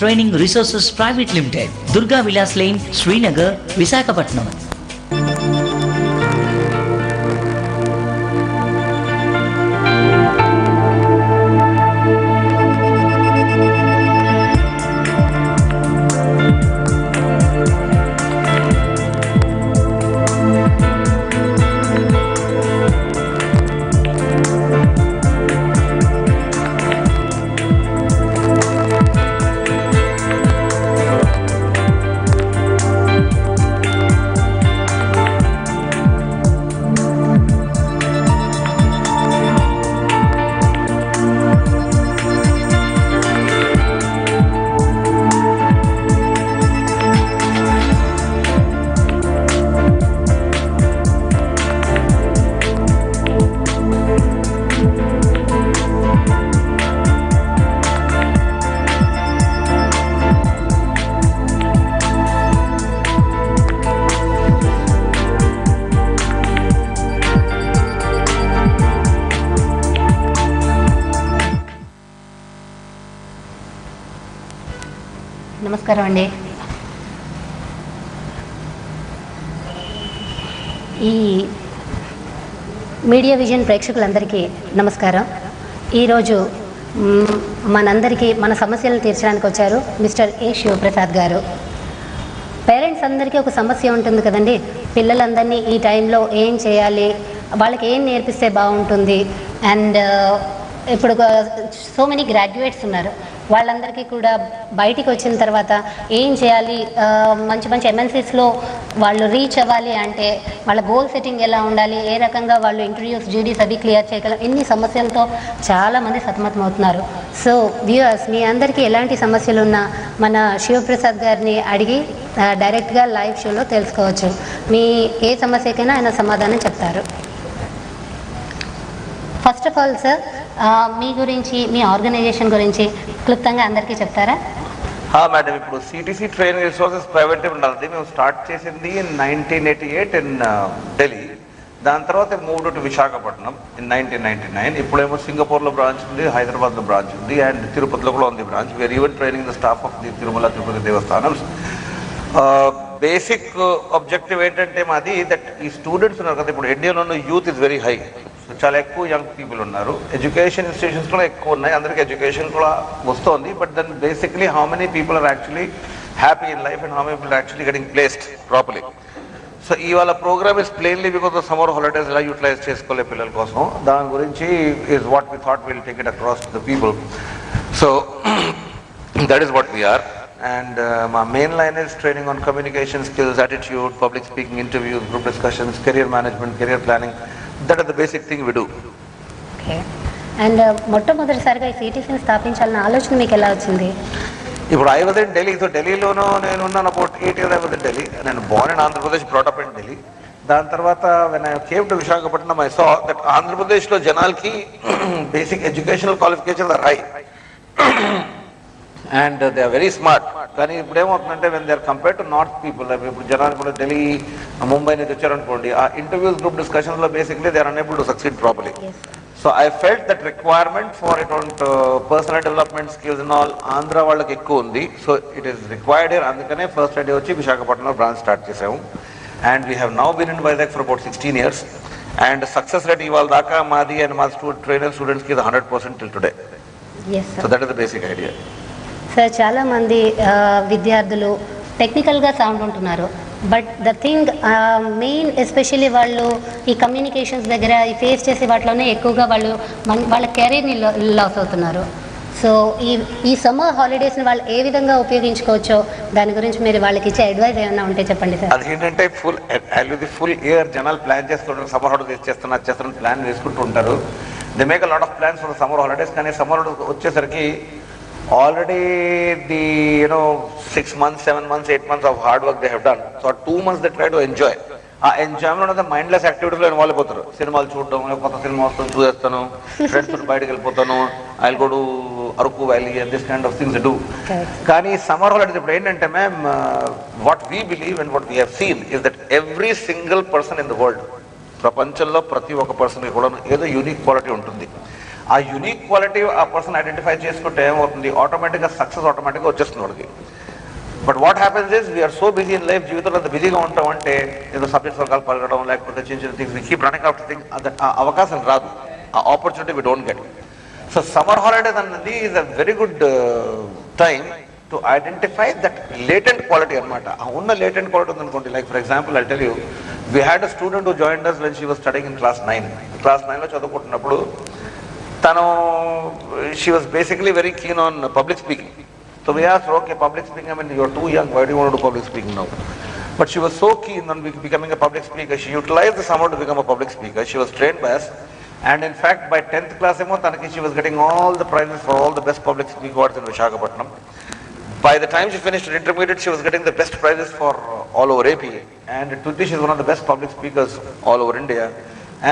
Training resources private limited, Durga Vilas lane, Srinagar, Visakhapatnam. నమస్కారం అండి. ఈ మీడియా విజన్ ప్రేక్షకులందరికీ నమస్కారం. ఈరోజు మనందరికీ మన సమస్యలను తీర్చడానికి వచ్చారు మిస్టర్ ఏ శివప్రసాద్ గారు. పేరెంట్స్ అందరికీ ఒక సమస్య ఉంటుంది కదండి, పిల్లలందరినీ ఈ టైంలో ఏం చేయాలి, వాళ్ళకి ఏం నేర్పిస్తే బాగుంటుంది. అండ్ ఇప్పుడు సో మెనీ గ్రాడ్యుయేట్స్ ఉన్నారు, వాళ్ళందరికీ కూడా బయటికి వచ్చిన తర్వాత ఏం చేయాలి, మంచి మంచి ఎంఎన్సీస్లో వాళ్ళు రీచ్ అవ్వాలి అంటే వాళ్ళ గోల్ సెట్టింగ్ ఎలా ఉండాలి, ఏ రకంగా వాళ్ళు ఇంటర్వ్యూస్ జీడీస్ అవి క్లియర్ చేయగలం, ఇన్ని సమస్యలతో చాలామంది సతమతమవుతున్నారు. సో వ్యూయర్స్, మీ అందరికీ ఎలాంటి సమస్యలు ఉన్నా మన శివప్రసాద్ గారిని అడిగి డైరెక్ట్గా లైవ్ షోలో తెలుసుకోవచ్చు. మీ ఏ సమస్యకైనా ఆయన సమాధానం చెప్తారు. ఫస్ట్ ఆఫ్ ఆల్ సార్, మీ గురించి, మీ ఆర్గనైజేషన్ గురించి క్లుప్తంగా అందరికీ చెప్తారా? మేడం, ఇప్పుడు సిటీసీ ట్రైనింగ్ రిసోర్సెస్ ప్రైవేట్ ఉన్నది. మేము స్టార్ట్ చేసింది ఇన్ 1988 ఇన్ ఢిల్లీ. దాని తర్వాత మూవ్ టు విశాఖపట్నం ఇన్ 1999. ఇప్పుడేమో సింగపూర్లో బ్రాంచ్ ఉంది, హైదరాబాద్లో బ్రాంచ్ ఉంది, అండ్ తిరుపతిలో కూడా ఉంది branch. We're even training the staff of the Tirumala Tirupati Devasthanam. Basic objective ఏంటంటే మాది దట్ ఈ స్టూడెంట్స్ ఉన్నారు కదా, ఇప్పుడు ఇండియాలో ఉన్న యూత్ ఇస్ వెరీ హై. చాలా ఎక్కువ యంగ్ పీపుల్ ఉన్నారు, ఎడ్యుకేషన్ ఇన్స్టిట్యూషన్స్ కూడా ఎక్కువ ఉన్నాయి, అందరికీ ఎడ్యుకేషన్ కూడా వస్తుంది. But then basically how many people are actually happy in life and how many people actually getting placed properly. So ఇవాళ programme is plainly because of summer holidays ఎలా utilise చేసుకోలే పిల్లల కోసం, దాని గురించి is what we thought will take it across to the people. So that is what we're. And my main line is training on communication skills, attitude, public speaking, interviews, group discussions, career management, career planning. That is the basic thing we do. Okay. And మొట్టమొదటిసారిగా ఈ సిటీసీని స్థాపించాలన్న ఆలోచన మీకు ఎలా వచ్చింది? ఇప్పుడు I was in Delhi, so ఢిల్లీలోనూ నేను ఉన్నాను about 8 years. I was in Delhi. నేను born in Andhra Pradesh, brought up in Delhi. దాని తర్వాత when I came to Visakhapatnam, I saw that Andhra Pradeshలో జనాలకి basic educational qualifications are high. And they are very smart. కానీ ఇప్పుడు ఏమవుతుందంటే when they are compared to north people, ఇప్పుడు జనాలు కూడా ఢిల్లీ, ముంబై నుంచి వచ్చారనుకోండి, ఆ ఇంటర్వ్యూస్ గ్రూప్ డిస్కషన్స్లో basically they are unable to succeed properly. So I felt that requirement for it on personal development skills and all Andhra వాళ్ళకి ఎక్కువ ఉంది. So it is required here. అందుకనే ఫస్ట్ ఐడియా వచ్చి విశాఖపట్నంలో బ్రాంచ్ స్టార్ట్ చేసాము. And we have now been in Vizag for about 16 years. And success rate ఇవాళ దాకా మాది అండ్ మా ట్రైనర్ స్టూడెంట్స్కి 100% till today. Yes, sir. So that is the basic idea. Sir, చాలామంది విద్యార్థులు టెక్నికల్గా సౌండ్ ఉంటున్నారు, but the thing main especially వాళ్ళు ఈ కమ్యూనికేషన్స్ దగ్గర ఫేస్ చేసే వాటిలోనే ఎక్కువగా వాళ్ళ కెరీర్ని లాస్ అవుతున్నారు. సో ఈ సమ్మర్ హాలిడేస్ని వాళ్ళు ఏ విధంగా ఉపయోగించుకోవచ్చో దాని గురించి మీరు వాళ్ళకి ఇచ్చే అడ్వైస్ ఏమైనా ఉంటే చెప్పండి సార్. అదేంటంటే ఫుల్ ఇయర్ జనాలు ప్లాన్ చేస్తుంటారు, సమ్మర్ హాలిడేస్ చేస్తున్నారు ప్లాన్ వేసుకుంటూ ఉంటారు. They make a lot of plans for summer holidays. కానీ సమ్మర్ హాలిడేస్ వచ్చేసరికి already the 6 months, 7 months, 8 months of hard work they have done. So 2 months they try to enjoy. ఆ enjoyment అనేది mindless యాక్టివిటీలో involve అయిపోతారు. సినిమాలు చూడటం, కొత్త cinema వస్తుంది చూసేస్తాను, friends తోటి బయటకు వెళ్ళిపోతాను, I go to Araku valley and this kind of things do. కానీ సమ్మర్ హాలిడేస్ ఇప్పుడు ఏంటంటే ma'am, what we believe and what we have scene is that every single person in the world, ప్రపంచంలో ప్రతి ఒక్క పర్సన్కి కూడా ఏదో యూనిక్ క్వాలిటీ ఉంటుంది. ఆ యూనిక్ క్వాలిటీ ఆ పర్సన్ ఐడెంటిఫై చేసుకుంటే ఏమవుతుంది, ఆటోమేటిక్గా సక్సెస్ ఆటోమేటిక్గా వచ్చేస్తుంది వాడికి. But what happens is we are so busy in life, జీవితంలో అంత బిజీగా ఉంటాం అంటే ఏదో సబ్జెక్ట్స్ వర్గాలు పలకడం లేకపోతే చిన్న చిన్న things keep running after thing, ఆ అవకాశం రాదు, ఆ opportunity we don't get. So summer holidays అన్నది is a very good time to identify that latent quality అనమాట. ఆ ఉన్న లేటెంట్ క్వాలిటీ ఉందనుకోండి, like for example I tell you, we had a student who joined us when she was studying in class 9. Class 9లో చదువుకుంటున్నప్పుడు తను she was basically very keen on public speaking. So we asked her, okay, public speaking, I mean, you're too young, why do you want to do public speaking now? But she was so keen on becoming a public speaker, she utilized the summer to become a public speaker. She was trained by us, and in fact, by 10th class, she was getting all the prizes for all the best public speaking awards in Visakhapatnam. By the time she finished her intermediate, she was getting the best prizes for all over AP, and today she is one of the best public speakers all over India.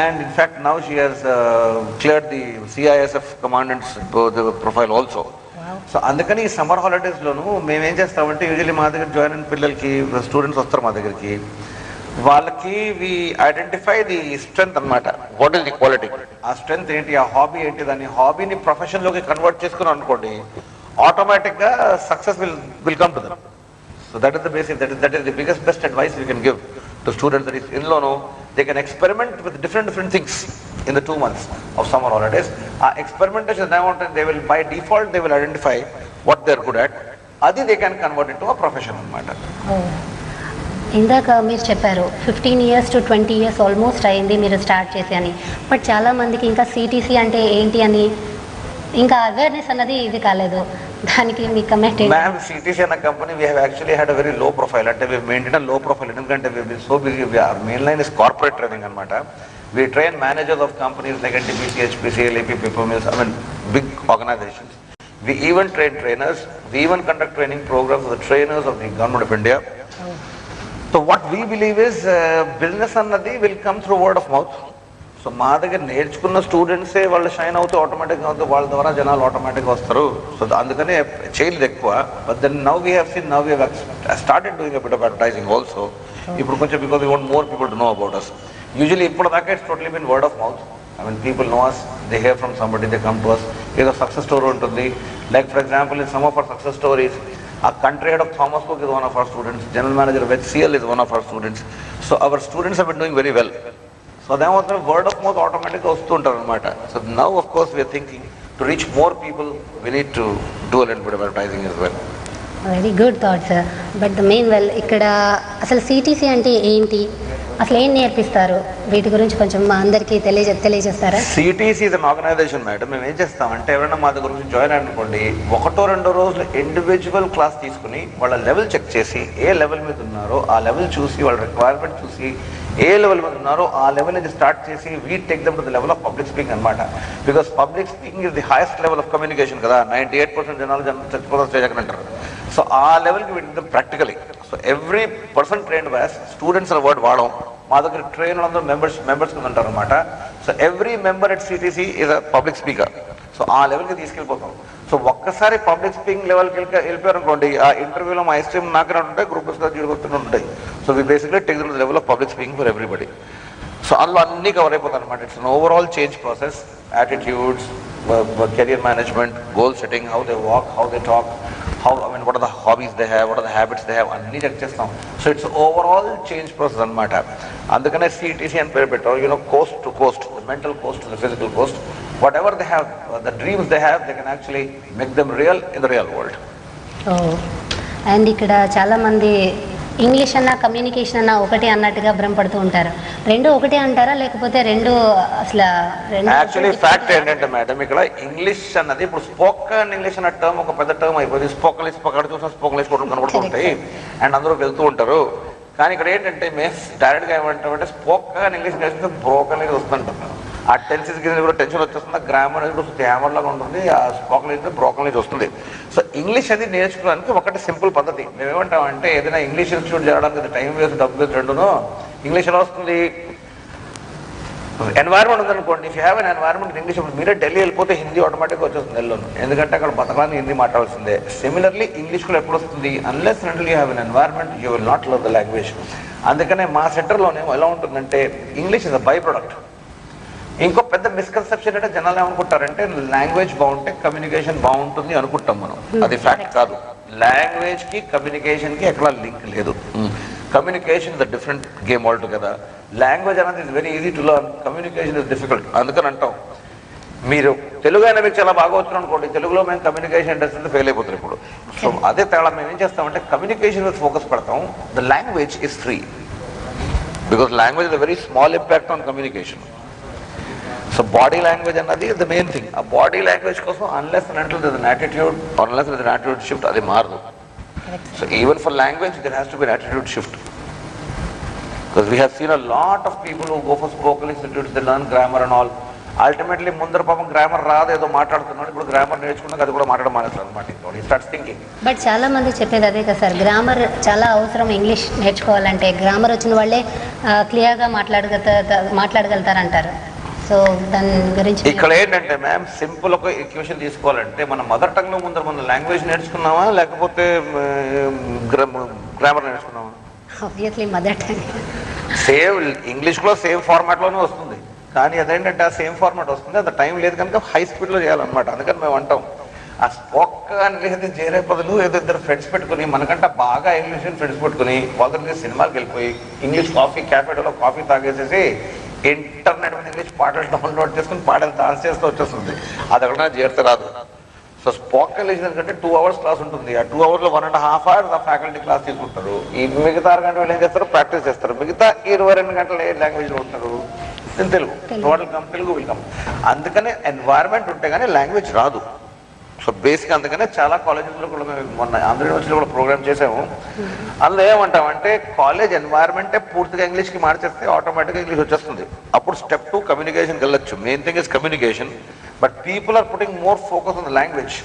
And in fact, now she has cleared the CISF commandant's profile also. So అందుకని ఈ summer హాలిడేస్లోనూ మేము ఏం చేస్తామంటే, usually మా దగ్గర join అయిన పిల్లలకి students వస్తారు మా దగ్గరికి, వాళ్ళకి వి ఐడెంటిఫై ది స్ట్రెంగ్త్ అనమాట. వాట్ ఈస్ ది క్వాలిటీ, ఆ స్ట్రెంగ్త్ ఏంటి, ఆ హాబీ ఏంటి, దాన్ని హాబీని ప్రొఫెషన్లోకి కన్వర్ట్ చేసుకుని అనుకోండి, ఆటోమేటిక్గా success will come to them. So that is the basic, that is the biggest best advice we can give to students. That is ఇందులోనూ they can experiment with different things in the 2 months of summer holidays. Experimentation, they will by default they will identify what they are good at. Adi they can convert it to a profession anamata. ఇందాక మీరు చెప్పారు 15 years to 20 years almost అయింది మీరు start చేసి అని. But చాలా మందికి ఇంకా సిటీసీ అంటే ఏంటి అని ఇంకా అవేర్నెస్ అన్నది ఇది కాలేదు. దానికి మీ కమెంట్ ఏంటి? మ్యామ్, సిటీసీ అన్న company we have actually had a very low profile. అంటే we maintain a low profile ఎందుకంటే we have been so busy. Our main line is corporate training anamata. We train managers of companies like NTPC, HPCL, AP, Mills, I mean big organizations. We even train trainers. We even conduct training programs for the trainers of the government of India. So what we believe is business annadi will come through word of mouth. So మా దగ్గర నేర్చుకున్న స్టూడెంట్సే వాళ్ళు shine అవుతూ ఆటోమేటిక్గా అవుతూ వాళ్ళ ద్వారా జనాలు ఆటోమేటిక్గా వస్తారు. సో అందుకనే చేయలేదు ఎక్కువ. But then now we have seen, now we have started doing a bit of advertising also. ఇప్పుడు కొంచెం because we want more people to know about us. Usually ఇప్పటిదాకా it's totally been word of mouth. I mean, people know us, they hear from somebody, they come to us. ఏదో success story ఉంటుంది. Like for example in some of our success stories, ఆ country head of Thomas Cook is one of our students, general manager of HCL is one of our students. So our students have been doing very well. So అదేమవుతుంది, word of mouth ఆటోమేటిక్గా వస్తూ ఉంటారు అనమాట. So now of course we're thinking to reach more people, we need to do a little bit of advertising as well. Very good thought sir. But the main ఇక్కడ అసలు CTC అంటే ఏంటి, అసలు ఏం నేర్పిస్తారు, వీటి గురించి కొంచెం మా అందరికీ తెలియజేస్తారా? CTC is an organisation madam. మేము ఏం చేస్తామంటే, ఎవరైనా మా దగ్గర నుంచి జాయిన్ అనుకోండి, 1-2 రోజులు ఇండివిజువల్ క్లాస్ తీసుకుని వాళ్ళ లెవెల్ చెక్ చేసి, ఏ లెవెల్ మీద ఉన్నారో ఆ లెవెల్ చూసి, వాళ్ళ రిక్వైర్మెంట్ చూసి, ఏ లెవెల్ మీద ఉన్నారో ఆ లెవెల్ నుంచి స్టార్ట్ చేసి we take them to the level of public speaking అనమాట. Because public speaking is the highest level of communication కదా. 98% జనాలు చచ్చిపోతారు స్టేజ్ అక్కడ అంటారు. సో ఆ లెవెల్కి వీటి practically. So every person trained by students అనే వర్డ్ వాడడం. మా దగ్గర ట్రైన్ అందరూ మెంబర్స్ కింద అంటారు అనమాట. So every member at CTC is a public speaker. So ఆ లెవెల్కి తీసుకెళ్ళిపోతాం. సో ఒక్కసారి పబ్లిక్ స్పీకింగ్ లెవెల్కి వెళ్ళిపోయారు అనుకోండి, ఆ ఇంటర్వ్యూలో మా ఐస్ క్రీమ్ నాకనే ఉంటాయి, గ్రూప్ ఉంటాయి. So we basically take the level of public speaking for everybody. So అందులో అన్నీ కవర్ అయిపోతాయి అనమాట. It's an overall change process, attitudes, career management, goal setting, how they walk, how they talk, what are the hobbies they have, what are the habits they have, అన్నీ check చేస్తాం. So it's overall change process అనమాట. అందుకనే CTC అని పేరు పెట్టారు. Coast to Coast, the mental Coast to the physical Coast. What ever they have, the dreams they have, they can actually make them real in the real world. And ఇక్కడ చాలామంది English అన్న communication అన్న ఒకటి అన్నట్టుగా భ్రమపడుతూ ఉంటారు. రెండు ఒకటే అంటారా, లేకపోతే రెండు అసలు? యాక్చువల్లీ ఫ్యాక్ట్ ఏంటంటే మేడం, ఇక్కడ ఇంగ్లీష్ అన్నది ఇప్పుడు స్పోకన్ ఇంగ్లీష్ అన్న టర్మ్ ఒక పెద్ద టర్మ్ అయిపోయింది. స్పోకన్ చూసిన స్పోకన్ ఇంగ్లీష్ కూడా కనబడుతూ ఉంటాయి అండ్ అందరూ వెళ్తూ ఉంటారు. కానీ ఇక్కడ ఏంటంటే మేము డైరెక్ట్గా ఏమంటామంటే, స్పోకన్ ఇంగ్లీష్ నేర్చుకుంటే బ్రోకన్ ఇంగ్లీష్ వస్తుంటాం. ఆ టెన్సెస్ కింద కూడా టెన్షన్ వచ్చేస్తుంది, గ్రామర్ అనేది కూడా గ్రామర్ లాగా ఉంటుంది, ఆ స్పోకన్ ఇంగ్లీష్ బ్రోకన్ ఇంగ్లీష్ వస్తుంది. సో ఇంగ్లీష్ అది నేర్చుకోవడానికి ఒకటి సింపుల్ పద్ధతి. మేము ఏమంటామంటే, ఏదైనా ఇంగ్లీష్ ఇన్స్టిట్యూట్ చేరడానికి టైం వేస్ట్, డబ్బు వేస్ట్ రెండును. ఇంగ్లీష్ ఎలా వస్తుంది? ఎన్వైర్మెంట్ ఉందనుకోండి, if you have an environment English, ఇప్పుడు మీరే ఢిల్లీ వెళ్ళిపోతే హిందీ ఆటోమేటిక్గా వచ్చేస్తుంది నెలలోను, ఎందుకంటే అక్కడ బతకాలని హిందీ మాట్లాడాల్సిందే. సిమిలర్లీ ఇంగ్లీష్ కూడా ఎప్పుడు వస్తుంది? Unless and you have an environment, you will not learn the language. అందుకనే మా సెంటర్లోనే ఎలా ఉంటుందంటే, English is a by product. ఇంకో పెద్ద మిస్కన్సెప్షన్ అంటే జనాలు ఏమనుకుంటారంటే లాంగ్వేజ్ బాగుంటే కమ్యూనికేషన్ బాగుంటుంది అనుకుంటాం మనం. అది ఫ్యాక్ట్ కాదు. లాంగ్వేజ్ కి కమ్యూనికేషన్ కి ఎక్కడ లింక్ లేదు. Communication is a different game altogether. Language అనేది is very easy to learn, communication is difficult. అందుకని అంటాం మీరు తెలుగు అయినా మీకు చాలా బాగా వచ్చిన అనుకోండి, తెలుగులో మేము కమ్యూనికేషన్ ఇండస్ట్రీ ఫెయిల్ అయిపోతారు ఇప్పుడు. సో అదే తేడా. మేము ఏం చేస్తామంటే కమ్యూనికేషన్ మీద ఫోకస్ పెడతాం. The language is free because language is a very small impact on communication. So body language అన్నది ద మెయిన్ థింగ్. ఆ బాడీ లాంగ్వేజ్ కోసం unless and until there is an attitude or unless there is an attitude shift అది మారదు. So even for language there has to be an attitude shift. Because we have seen a lot of people who go for spoken institutes, they learn grammar and all. Ultimately, ముందర పాపం grammar రాదు, ఏదో మాట్లాడుతున్నాడు, ఇప్పుడు grammar నేర్చుకున్నాక అది కూడా మాట్లాడడం మానేస్తారు అనమాట. He starts thinking. బట్ చాలా మంది చెప్పేది అదే కదా సార్, గ్రామర్ చాలా అవసరం. ఇంగ్లీష్ నేర్చుకోవాలంటే గ్రామర్ వచ్చిన వాళ్ళే క్లియర్గా మాట్లాడగలుగుతారంటారు. సో దాని గురించి ఇక్కడ ఏంటంటే మ్యామ్ సింపుల్ ఒక ఈక్వేషన్ తీసుకోవాలంటే మన మదర్ టంగ్ లో ముందర మన లాంగ్వేజ్ నేర్చుకున్నామా లేకపోతే గ్రామర్ నేర్చుకున్నామా? Obviously mother tongue. Same English కూడా సేమ్ ఫార్మాట్ లోనే వస్తుంది, కానీ అదేంటంటే ఆ సేమ్ ఫార్మాట్ వస్తుంది, అంత టైం లేదు కనుక హై స్పీడ్ లో చేయాలన్నమాట. అందుకని మేము అంటాం ఆ స్పోకన్ అనేది చేరే బదులు ఏదో ఇద్దరు ఫ్రెండ్స్ పెట్టుకుని మనకంటే బాగా ఇంగ్లీష్ ఫ్రెండ్స్ పెట్టుకుని వాళ్ళతో సినిమాకి వెళ్ళిపోయి ఇంగ్లీష్ కాఫీ క్యాఫేలో కాఫీ తాగేసేసి ఇంటర్నెట్ మీద ఇంగ్లీష్ పాటలు డౌన్లోడ్ చేసుకుని పాటలు డాన్స్ చేస్తూ వచ్చేస్తుంది. అది ఎక్కడైనా చేరితే రాదు. సో స్పోకన్ ఇంగ్లీష్ ఎందుకంటే 2 hours క్లాస్ ఉంటుంది. ఆ 2 hours లో 1.5 hours ఆ ఫ్యాకల్టీ క్లాస్ తీసుకుంటారు. ఈ మిగతా 6 గంటలు ఏం చేస్తారు, ప్రాక్టీస్ చేస్తారు. మిగతా 22 గంటలు ఏ లాంగ్వేజ్ లో ఉంటారు, Telugu. Total come Telugu will come. అందుకనే ఎన్వైరన్మెంట్ ఉంటే కానీ లాంగ్వేజ్ రాదు. సో బేసిక్ అందుకనే చాలా కాలేజెస్లో కూడా మేము మొన్న ఆంధ్ర యూనివర్సిటీలో కూడా ప్రోగ్రామ్ చేసాము. అందులో ఏమంటామంటే కాలేజ్ ఎన్వైరన్మెంటే పూర్తిగా ఇంగ్లీష్కి మార్చేస్తే ఆటోమేటిక్గా ఇంగ్లీష్ వచ్చేస్తుంది. అప్పుడు స్టెప్ 2 కమ్యూనికేషన్కి వెళ్ళొచ్చు. Main thing is communication. But people are putting more focus on the language.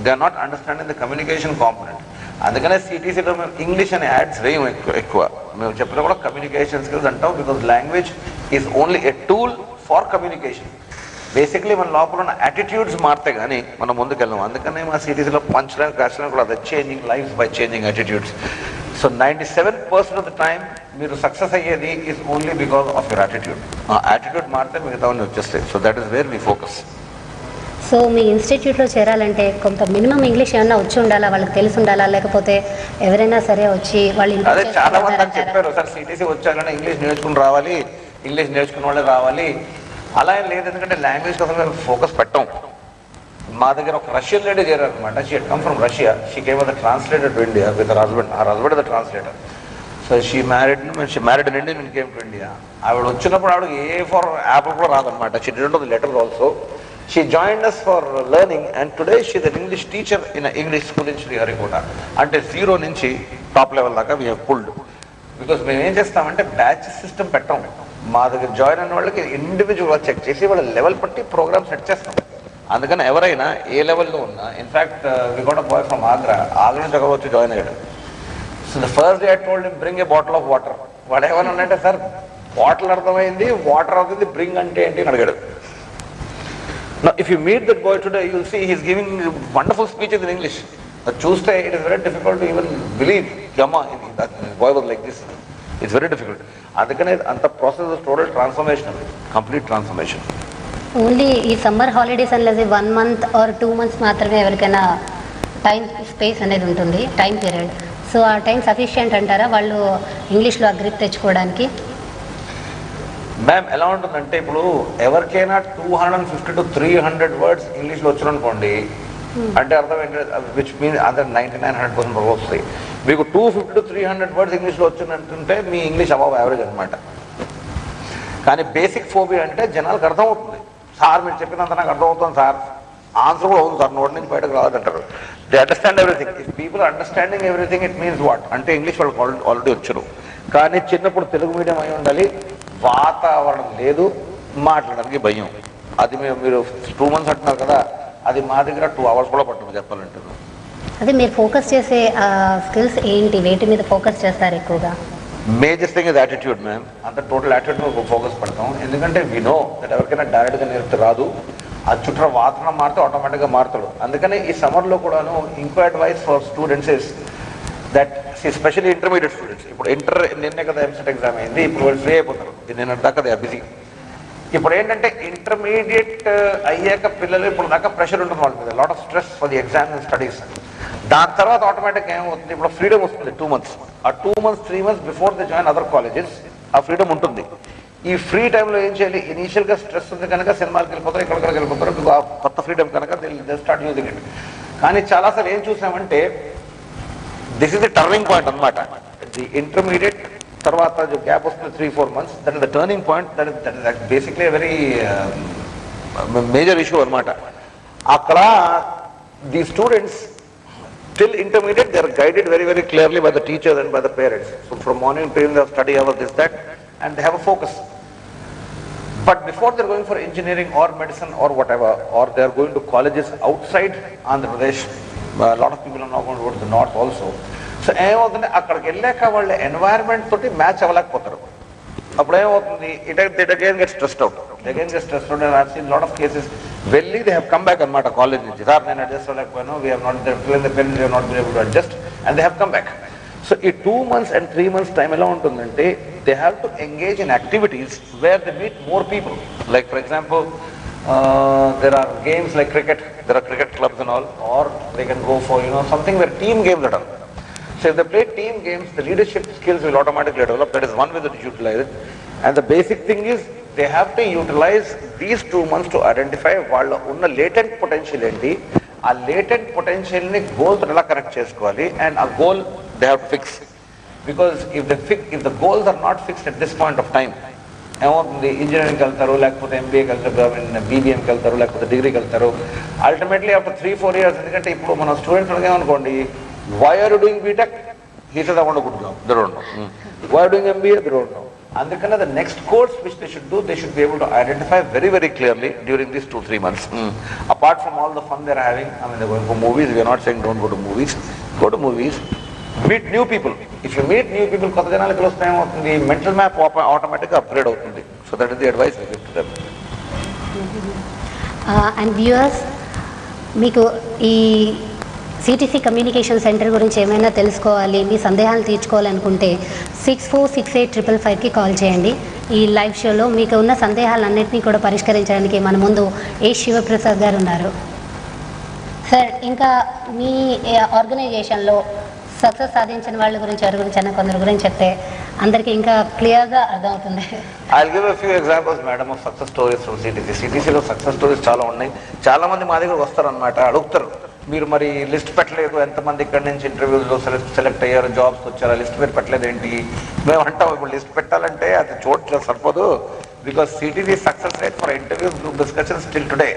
They are not understanding the communication component. అందుకనే సిటీసీలో మేము ఇంగ్లీష్ అనే యాడ్స్ వేయం ఎక్కువ. మేము చెప్పిన కూడా కమ్యూనికేషన్ స్కిల్స్ అంటాం. Because language is only a tool for communication. Basically మన లోపల ఉన్న యాటిట్యూడ్స్ మారితే కానీ మనం ముందుకెళ్ళాం. అందుకనే మా సిటీసీలో పంచడానికి రాష్ట్రానికి కూడా అదే changing lives by changing attitudes. So 97% of the time మీరు సక్సెస్ అయ్యేది is only because of your attitude. ఆ యాటిట్యూడ్ మారితే మిగతావన్నీ వచ్చేస్తాయి. So that is where we focus. So మీ ఇన్స్టిట్యూట్లో చేరాలంటే కొంత మినిమం ఇంగ్లీష్ ఏమన్నా వచ్చి ఉండాలా, వాళ్ళకి తెలిసి ఉండాలా, లేకపోతే ఎవరైనా సరే వచ్చి వాళ్ళు అదే చాలా మంది నాకు చెప్పారు, సార్ సిటీసీ వచ్చారంటే ఇంగ్లీష్ నేర్చుకుని రావాలి, ఇంగ్లీష్ నేర్చుకున్న వాళ్ళే రావాలి. అలా ఏం లేదు, ఎందుకంటే లాంగ్వేజ్ కోసం మేము ఫోకస్ పెట్టాం. మా దగ్గర ఒక రష్యన్ లేడీ చేరారు అనమాట. She had come from Russia. She came the translator to India with her husband. Her husband the translator. So she married in India and came to India. ఆవిడ వచ్చినప్పుడు ఆవిడ ఏ ఫర్ యాపిల్ కూడా రాదనమాట. She did not the letter also. She joined us for learning and today she is an English teacher in an English school in Sriharikota. అంటే 0 నుంచి top level దాకా we have pulled. Because మేము ఏం చేస్తామంటే batch system పెట్టాం. మా దగ్గర join అయిన వాళ్ళకి ఇండివిజువల్గా చెక్ చేసి వాళ్ళ లెవెల్ బట్టి ప్రోగ్రామ్ సెట్ చేస్తాం. అందుకని ఎవరైనా ఏ లెవెల్లో ఉన్నా, in fact we got a boy from Agra నుంచి ఒక వచ్చి జాయిన్ అయ్యాడు. So the first day I told him bring a bottle of water. వాడు ఏమన్నా అంటే సార్ బాటిల్ అర్థమైంది, వాటర్ అవుతుంది, బ్రింగ్ అంటే ఏంటి అని అడిగాడు. Now, if you meet that boy today, you will see he is giving wonderful speeches in English. Tuesday, it is very difficult to even believe, Yama, that boy was like this. It's very difficult. అందుకనే అంత process total transformation, complete transformation. Only ఈ summer holidays అనేది 1 month are 2 months మాత్రమే ఎవరికైనా time space అనేది ఉంటుంది, time period. So ఆ time sufficient అంటారా వాళ్ళు ఇంగ్లీష్లో గ్రిప్ తెచ్చుకోవడానికి? మ్యామ్ ఎలా ఉంటుందంటే ఇప్పుడు ఎవరికైనా 250 to 300 వర్డ్స్ ఇంగ్లీష్లో వచ్చారనుకోండి, అంటే అర్థం ఏంటంటే విచ్ మీన్ అదర్ 99-100% వస్తాయి. మీకు 250 to 300 వర్డ్స్ ఇంగ్లీష్లో వచ్చినట్టుంటే మీ ఇంగ్లీష్ అబవ్ యావరేజ్ అనమాట. కానీ బేసిక్ ఫోబియా అంటే జనాలకు అర్థమవుతుంది. సార్ మీరు చెప్పినంత నాకు అర్థమవుతుంది సార్, ఆన్సర్ కూడా అవుతుంది సార్, నోటి నుంచి బయటకు రాదంటారు. They understand everything. If people understanding everything it means what అంటే ఇంగ్లీష్ వాళ్ళకి ఆల్రెడీ వచ్చారు. కానీ చిన్నప్పుడు తెలుగు మీడియం అయి ఉండాలి, వాతావరణం లేదు, మాట్లాడడానికి భయం. అది మీరు 2 months అంటున్నారు కదా, అది మా దగ్గర 2 hours కూడా పడుతుంది చెప్పాలంటే. అదే మీరు ఫోకస్ చేసే స్కిల్స్ ఏంటి, వేటి మీద ఫోకస్ చేస్తారు ఎక్కువగా? Major thing is attitude ma'am. అంత టోటల్ యాటిట్యూడ్ మీద ఫోకస్ పెడతాం. ఎందుకంటే వి నో దట్ ఎవరికైనా డైరెక్ట్గా నేర్పితే రాదు, ఆ చుట్టూ వాతావరణం మారితే ఆటోమేటిక్గా మారుతాడు. అందుకని ఈ సమ్మర్లో కూడాను ఇంకో advice for students is that specially intermediate students. ఇప్పుడు నిన్నే కదా ఎంసెట్ ఎగ్జామ్ అయింది, ఇప్పుడు వాళ్ళు ఫ్రీ అయిపోతారు. నిన్న దాకా దే ఆర్ బిజీ. ఇప్పుడు ఏంటంటే ఇంటర్మీడియట్ అయ్యాక పిల్లలు ఇప్పుడు దాకా ప్రెషర్ ఉంటుంది వాళ్ళ మీద, lot of stress for the exams and studies. దాని తర్వాత ఆటోమేటిక్గా ఏమవుతుంది, ఇప్పుడు ఫ్రీడమ్ వస్తుంది 2 months. ఆ 2 months 3 months before the join other colleges ఆ ఫ్రీడమ్ ఉంటుంది. ఈ ఫ్రీ టైంలో ఏం చేయాలి, ఇనీషియల్గా స్ట్రెస్ ఉంది కనుక సినిమాకి వెళ్ళిపోతారు, ఇక్కడికి వెళ్ళిపోతారు, ఆ కొత్త ఫ్రీడమ్ కనుక దే స్టార్ట్ యూజింగ్ ఇట్. కానీ చాలాసార్లు ఏం చూసామంటే this is the turning point అనమాట. ది ఇంటర్మీడియట్ తర్వాత గ్యాప్ వస్తుంది 3-4 months, that is the turning point. That is basically very major issue అనమాట. అక్కడ the students till intermediate they are guided very very clearly by the teachers and by the parents. So from morning to evening they have study hours, this that, and they have a focus. But before they are going for engineering or medicine or whatever, or they are going to colleges outside Andhra Pradesh, a lot of people are now going to go to the north also. So ఏమవుతుంది, అక్కడికి వెళ్ళాక వాళ్ళ environment తోటి match అవ్వలేకపోతారు. అప్పుడు ఏమవుతుంది, it again get stressed out, and I have seen lot of cases వెళ్ళి they have come back అనమాట కాలేజ్ నుంచి. సార్ నేను అడ్జస్ట్ అవ్వలేకపోయాను, we have not the parents have not been able to adjust and they have come back. So ఈ 2 months and 3 months time ఎలా ఉంటుందంటే they have to engage in activities where they meet more people. Like for example there are games like cricket, there are cricket clubs and all, or they can go for something where team games are done. So if they play team games, the leadership skills will automatically develop. That is one way that you utilize it. And the basic thing is they have to utilize these 2 months to identify వాళ్ళ ఉన్న latent potential ఏంటి, ఆ latent potential ని goal తో ఎలా connect చేసుకోవాలి, and a goal they have to fix. Because if the goals are not fixed at this point of time, ఏమవుతుంది, ఇంజనీరింగ్కి వెళ్తారు, లేకపోతే ఎంబీఏకి వెళ్తారు, బీబీఎంకి వెళ్తారు, లేకపోతే డిగ్రీకి వెళ్తారు. అల్టిమేట్లీ ఆఫ్టర్ 3-4 years, ఎందుకంటే ఇప్పుడు మన students ఏమనుకోండి, why are you doing BTech? He says I want a good job. They don't know. Why are you doing MBA? They don't know. అందుకనే the next course which they should do, they should be able to identify very very clearly during these 2-3 months. Apart from all the fun they're having, I mean they're going for movies. We are not saying don't go to movies. Go to movies. Meet new people. If you meet new people, కొత్త జనాలు కలుస్తే ఏమవుతుంది, mental map ఆటోమేటిక్గా upgrade అవుతుంది. So that is the advice we give to them. And viewers, మీకు ఈ CTC communication centre గురించి ఏమైనా తెలుసుకోవాలి, మీ సందేహాలు తీర్చుకోవాలనుకుంటే 646855కి కాల్ చేయండి. ఈ లైవ్ షోలో మీకు ఉన్న సందేహాలన్నింటినీ కూడా పరిష్కరించడానికి మన ముందు ఏ శివప్రసాద్ గారు ఉన్నారు. సార్, ఇంకా మీ ఆర్గనైజేషన్లో సక్సెస్ సాధించిన వాళ్ళ గురించి, ఎవరి గురించి అన్న కొందరు గురించి చెప్తే అందరికీ ఇంకా క్లియర్గా అర్థమవుతుంది. I'll give a few examples, madam, of success stories from CTC. CTCలో సక్సెస్ స్టోరీస్ చాలా ఉన్నాయి. చాలా మంది మా దగ్గర వస్తారనమాట, అడుగుతారు, మీరు మరి లిస్ట్ పెట్టలేదు, ఎంతమంది ఇక్కడ నుంచి ఇంటర్వ్యూస్లో సెలెక్ట్ అయ్యారు, జాబ్స్కి వచ్చారా, లిస్ట్ మీరు పెట్టలేదు ఏంటి? మేము అంటాం, ఇప్పుడు లిస్ట్ పెట్టాలంటే అది చూడట్లేదు, సరిపోదు. Because CTC success rate for interviews, group discussions till today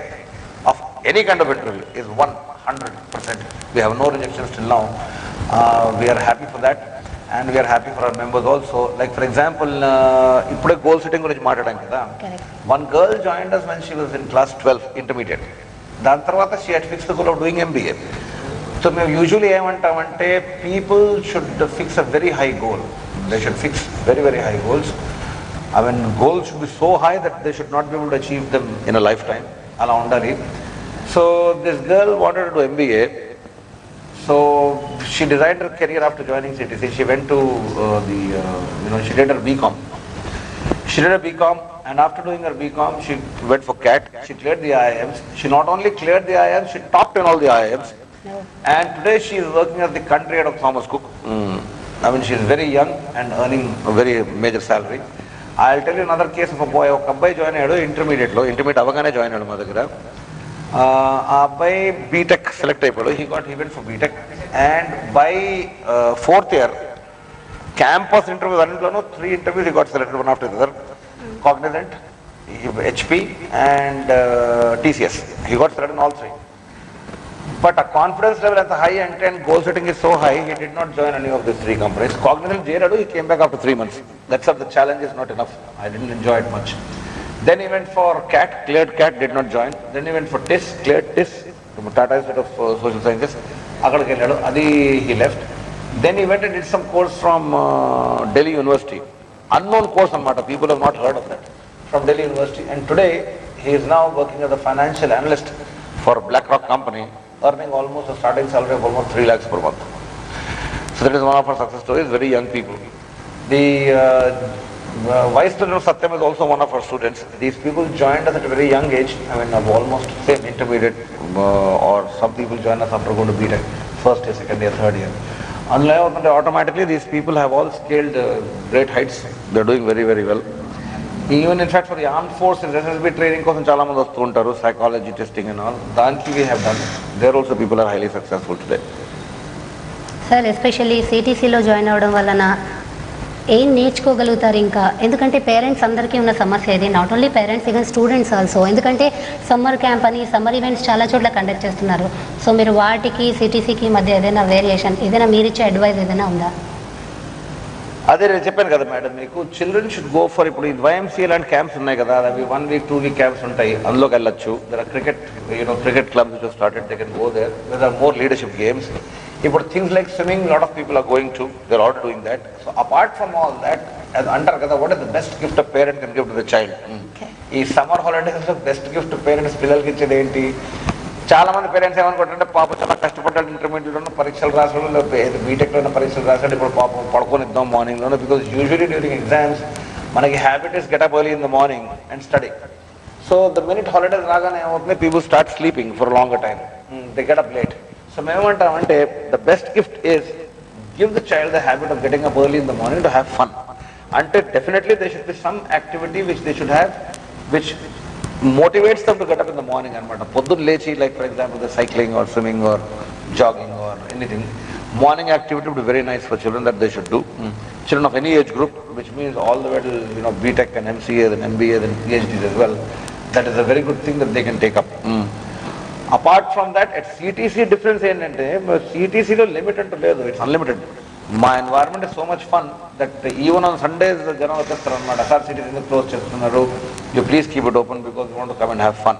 of any kind of interview is 100%. We have no rejections till now. We are happy for that, and we are happy for our members also. Like for example, ipude goal setting gurinchi maatladam kada. One girl joined us when she was in class 12 intermediate. Dan tarvata she had fixed the goal of doing MBA. So we usually ఏమంటామంటే people should fix a very high goal. They should fix very very high goals. I mean, goals should be so high that they should not be able to achieve them in a lifetime. Ala undali. So this girl wanted to do MBA. So she designed her career after joining CTC. She went to she did her BCom. She did her BCom, and after doing her BCom, she went for CAT. She cleared the IIMs. She not only cleared the IIMs, she topped in all the IIMs. No. And today she is working as the country head of Thomas Cook. I mean, she is very young and earning a very major salary. I'll tell you another case of a boy. ఒక అబ్బాయి join అయ్యాడు intermediate అవగానే join అయ్యాడు మా దగ్గర. ఆ అబ్బాయి BTech select అయిపోయాడు. he went for BTech, and by 4th year campus interviews అన్నింటిలోనూ 3 interviews he got selected, one after the other. Cognizant, HP and TCS. He got selected in all 3. But a confidence level at the high end and goal setting is so high, he did not join any of these 3 companies. Cognizant JRADU, he came back after 3 months. That's how the challenge is not enough. I didn't enjoy it much. Then he went for CAT, cleared CAT, did not join. Then he went for TIS, cleared TIS, Tata Institute of Social Sciences. Adi he left. Then he went and did some course from Delhi University. Unknown course anamata, people have not heard of that. From Delhi University. And today he is now working as a financial analyst for BlackRock company, earning almost a starting salary of almost 3 lakhs per month. So that is one of our success stories, very young people. The Vice President Satyam is also one of our students. These people joined us at a very young age. I mean, of almost same intermediate, or some people join us after going to BTech, first year, second year, third year. Unlike automatically, these people have all scaled great heights. They're doing very, very well. Even in fact, for the armed forces, SSB training కోసం చాలా మంది వస్తూ ఉంటారు, psychology testing and all. దానికి we have done. There also people are highly successful today. Sir especially సిటీసీలో join అవ్వడం వలన ఏం నేర్చుకోగలుగుతారు ఇంకా? ఎందుకంటే పేరెంట్స్ అందరికీ ఉన్న సమస్య ఇది, not only parents, even students also. ఎందుకంటే సమ్మర్ క్యాంప్ అని సమ్మర్ ఈవెంట్స్ చాలా చోట్ల కండక్ట్ చేస్తున్నారు. సో మీరు వాటికి సిటీసీకి మధ్య ఏదైనా వేరియేషన్, ఏదైనా మీరు ఇచ్చే అడ్వైస్ ఏదైనా ఉందా? అదే నేను చెప్పాను కదా మేడం మీకు, చిల్డ్రన్ షుడ్ గో ఫర్, ఇప్పుడు YMCA లాంటి క్యాంప్స్ ఉన్నాయి కదా, అవి 1 week 2 week క్యాంప్స్ ఉంటాయి, అందులోకి వెళ్ళొచ్చు. There are cricket clubs which started, they can go there. There are more leadership games. ఇప్పుడు things like swimming, lot of people are going to, they are all doing that. So apart from all that, అంటారు కదా, what is the best gift a parent can give to the child? ఈ summer holidays లో best gift parents పిల్లలకి ఇచ్చేది ఏంటి? చాలా మంది parents ఏమనుకుంటారంటే, పాప చాలా కష్టపడ్డాడు, ఇంటర్మీడియట్లో పరీక్షలు రాసాడు, లేకపోతే బీటెక్లో పరీక్షలు రాసాడు, ఇప్పుడు పాపం పడుకొని ఇద్దాం మార్నింగ్లోనే. బికాజ్ యూజువలీ డ్యూరింగ్ ఎగ్జామ్స్ మనకి habit is get up early in the morning and study. So the minute holidays రాగానే ఏమవుతుంది, people start sleeping for longer time, they get up late. So మేమేమంటామంటే, the best gift is give the child the habit of getting up early in the morning to have fun. అంటే definitely they should be some activity which they should have which motivates them to get up in the morning anamata. Poddun lechi, like for example the cycling or swimming or jogging or anything, morning activity would be very nice for children that they should do. Children of any age group, which means all the way to BTech and MCA and MBA and PhDs as well. That is a very good thing that they can take up. Apart from that, at CTC difference ఏంటంటే, CTC లో limit అంటూ లేదు, it's unlimited. మా environment is so much fun that even on Sundays జనం వచ్చేస్తారు అనమాట, sir city close చేస్తున్నారు, you please keep it open because you want to come and have fun.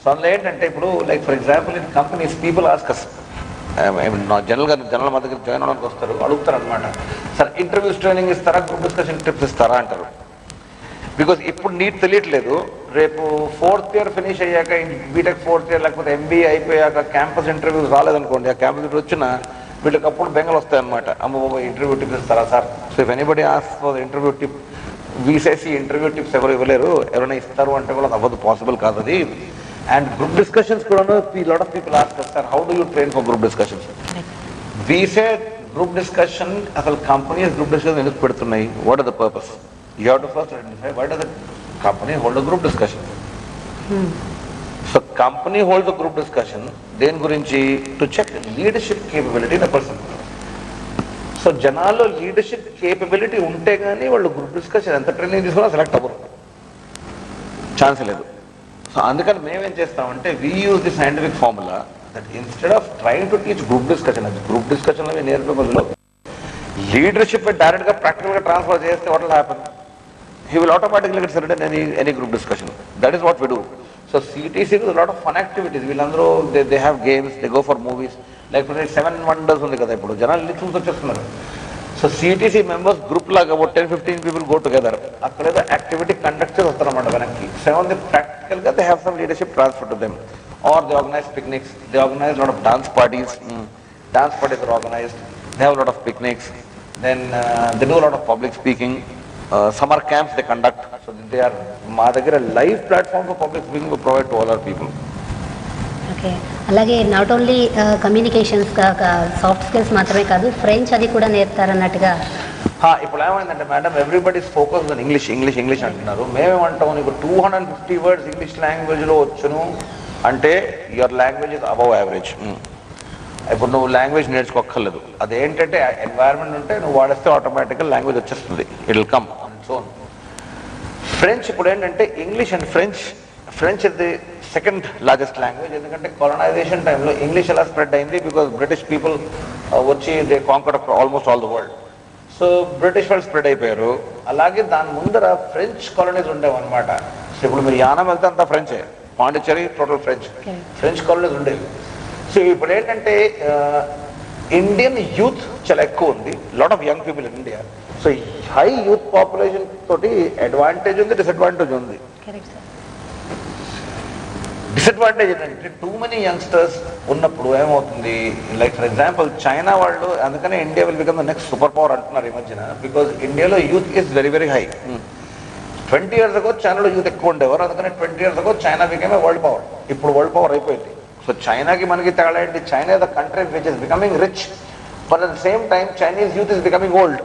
So అందులో ఏంటంటే, ఇప్పుడు like for example in companies people ask us, general మా దగ్గర join అవడానికి వస్తారు, అడుగుతారు అనమాట, సార్ ఇంటర్వ్యూస్ ట్రైనింగ్ ఇస్తారా, గ్రూప్ డిస్కషన్ ట్రిప్స్ ఇస్తారా అంటారు. బికాస్ ఇప్పుడు నీట్ తెలియట్లేదు, రేపు 4th year ఫినిష్ అయ్యాక, బీటెక్ 4th year లేకపోతే MBA అయిపోయాక క్యాంపస్ ఇంటర్వ్యూస్ రాలేదనుకోండి, ఆ క్యాంపస్ ఇంటర్వ్యూ వచ్చినా వీళ్ళకి అప్పుడు బెంగలు వస్తాయి అనమాట, అమ్మ బాబా ఇంటర్వ్యూ టిప్స్ ఇస్తారా sir. So if anybody asks for interview tip, వీసేసి ఇంటర్వ్యూ టిప్స్ ఎవరు ఇవ్వలేరు, ఎవరైనా ఇస్తారు అంటే కూడా అవ్వదు, పాసిబుల్ కాదు అది. అండ్ గ్రూప్ డిస్కషన్స్ కూడా lot of people ask sir, how do you train for group discussions? We say group discussion, అసలు కంపెనీస్ గ్రూప్ డిస్కషన్ ఎందుకు పెడుతున్నాయి, what are the purpose? You have to first identify what are the company hold group discussion. So company hold group discussion దేని గురించి? To check leadership capability in the person. So జనాల్లో leadership capability ఉంటే కానీ వాళ్ళు group discussion ఎంత training తీసుకున్నా select అవ్వరు, chance లేదు. సో అందుకని మేమేం చేస్తామంటే, we use the scientific formula that instead of trying to teach group discussion, అది గ్రూప్ డిస్కషన్లో మేము నేర్పే బదులు లీడర్షిప్ డైరెక్ట్గా ప్రాక్టికల్గా ట్రాన్స్ఫర్ చేస్తే what will happen? He will automatically get selected in any group discussion. That is what we do. So CTC is a lot of fun activities. వీళ్ళందరూ they have games, they go for movies. Like for 7 wonders ఉంది కదా, ఇప్పుడు జనాలు ఇల్లు చూసి వచ్చేస్తున్నారు. So CTC members group లాగా 10-15 people go together. అక్కడ ఏదో యాక్టివిటీ కండక్ట్ చేసి వస్తారన్నమాట వెనక్కి. 7 ప్రాక్టికల్గా they have some leadership transfer to them. Or they organize picnics. They organize a lot of dance parties. Dance parties are organized. They have a lot of picnics. Then they do a lot of public speaking. Summer camps they conduct, so they are మా దగ్గర live platform for public speaking we provide to all our people. Okay, అలాగే not only communications soft skills మాత్రమే కాదు, French అది కూడా నేర్పుతారన్నట్టుగా. ఇప్పుడు ఏమైందంటే madam, everybody is focused on English English English అంటున్నారు. మేమేమంటాము, నీకు 250 words ఇంగ్లీష్ లాంగ్వేజ్లో వచ్చును అంటే your language is above average. ఇప్పుడు నువ్వు లాంగ్వేజ్ నేర్చుకోక్కర్లేదు, అదేంటంటే ఎన్వైరన్మెంట్ ఉంటే నువ్వు వాడేస్తే ఆటోమేటిక్గా లాంగ్వేజ్ వచ్చేస్తుంది, it will come and so. French ఇప్పుడు ఏంటంటే, English and French is the second largest language. ఎందుకంటే కొలనైజేషన్ టైంలో ఇంగ్లీష్ ఎలా స్ప్రెడ్ అయింది, బికాస్ బ్రిటిష్ పీపుల్ వచ్చి they conquered almost all the world. So British వాళ్ళు స్ప్రెడ్ అయిపోయారు. అలాగే దాని ముందర ఫ్రెంచ్ కాలనీస్ ఉండేవి అనమాట. సో ఇప్పుడు మీరు యానం వెళ్తే అంతా ఫ్రెంచే, పాండిచ్చేరి టోటల్ ఫ్రెంచ్ కాలనీస్ ఉండేవి. సో ఇప్పుడు ఏంటంటే ఇండియన్ యూత్ చాలా ఎక్కువ ఉంది, lot of young people in India. So high youth population తోటి అడ్వాంటేజ్ ఉంది, డిసడ్వాంటేజ్ ఉంది. డిసడ్వాంటేజ్ ఏంటంటే టూ మెనీ యంగ్స్టర్స్ ఉన్నప్పుడు ఏమవుతుంది, లైక్ ఫర్ ఎగ్జాంపుల్ చైనా వాళ్ళు, అందుకనే India will become the next super power అంటున్నారు ఈ మధ్యన, బికాజ్ ఇండియాలో youth is very very high. 20 years ago చైనాలో యూత్ ఎక్కువ ఉండేవారు, అందుకని 20 years ago China become a world power. ఇప్పుడు వరల్డ్ పవర్ అయిపోయింది. సో చైనాకి మనకి తేడా ఏంటి, China the country which is becoming rich, but at the same time Chinese youth is becoming old.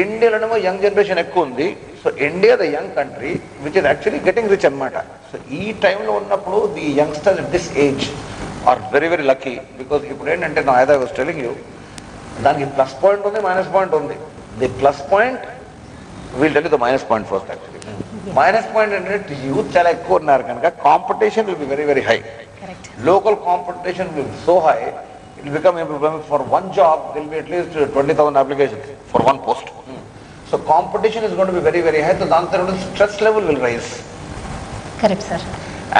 ఇండియాలోనేమో యంగ్ జనరేషన్ ఎక్కువ ఉంది. So India the young country which is actually getting rich అనమాట. సో ఈ టైంలో ఉన్నప్పుడు the youngsters at this age are very very lucky, because ఇప్పుడు ఏంటంటే నా ఐ వాస్ టెలింగ్ యూ, దానికి ప్లస్ పాయింట్ ఉంది, మైనస్ పాయింట్ ఉంది. The plus point we'll tell you the minus point first. Actually minus point ఏంటంటే youth చాలా ఎక్కువ ఉన్నారు కనుక competition will be very very high. Local competition will be so high, it will become for one job there will be at least 20,000 applications for one post. So competition is going to be very very high, so the stress level will rise. Correct sir.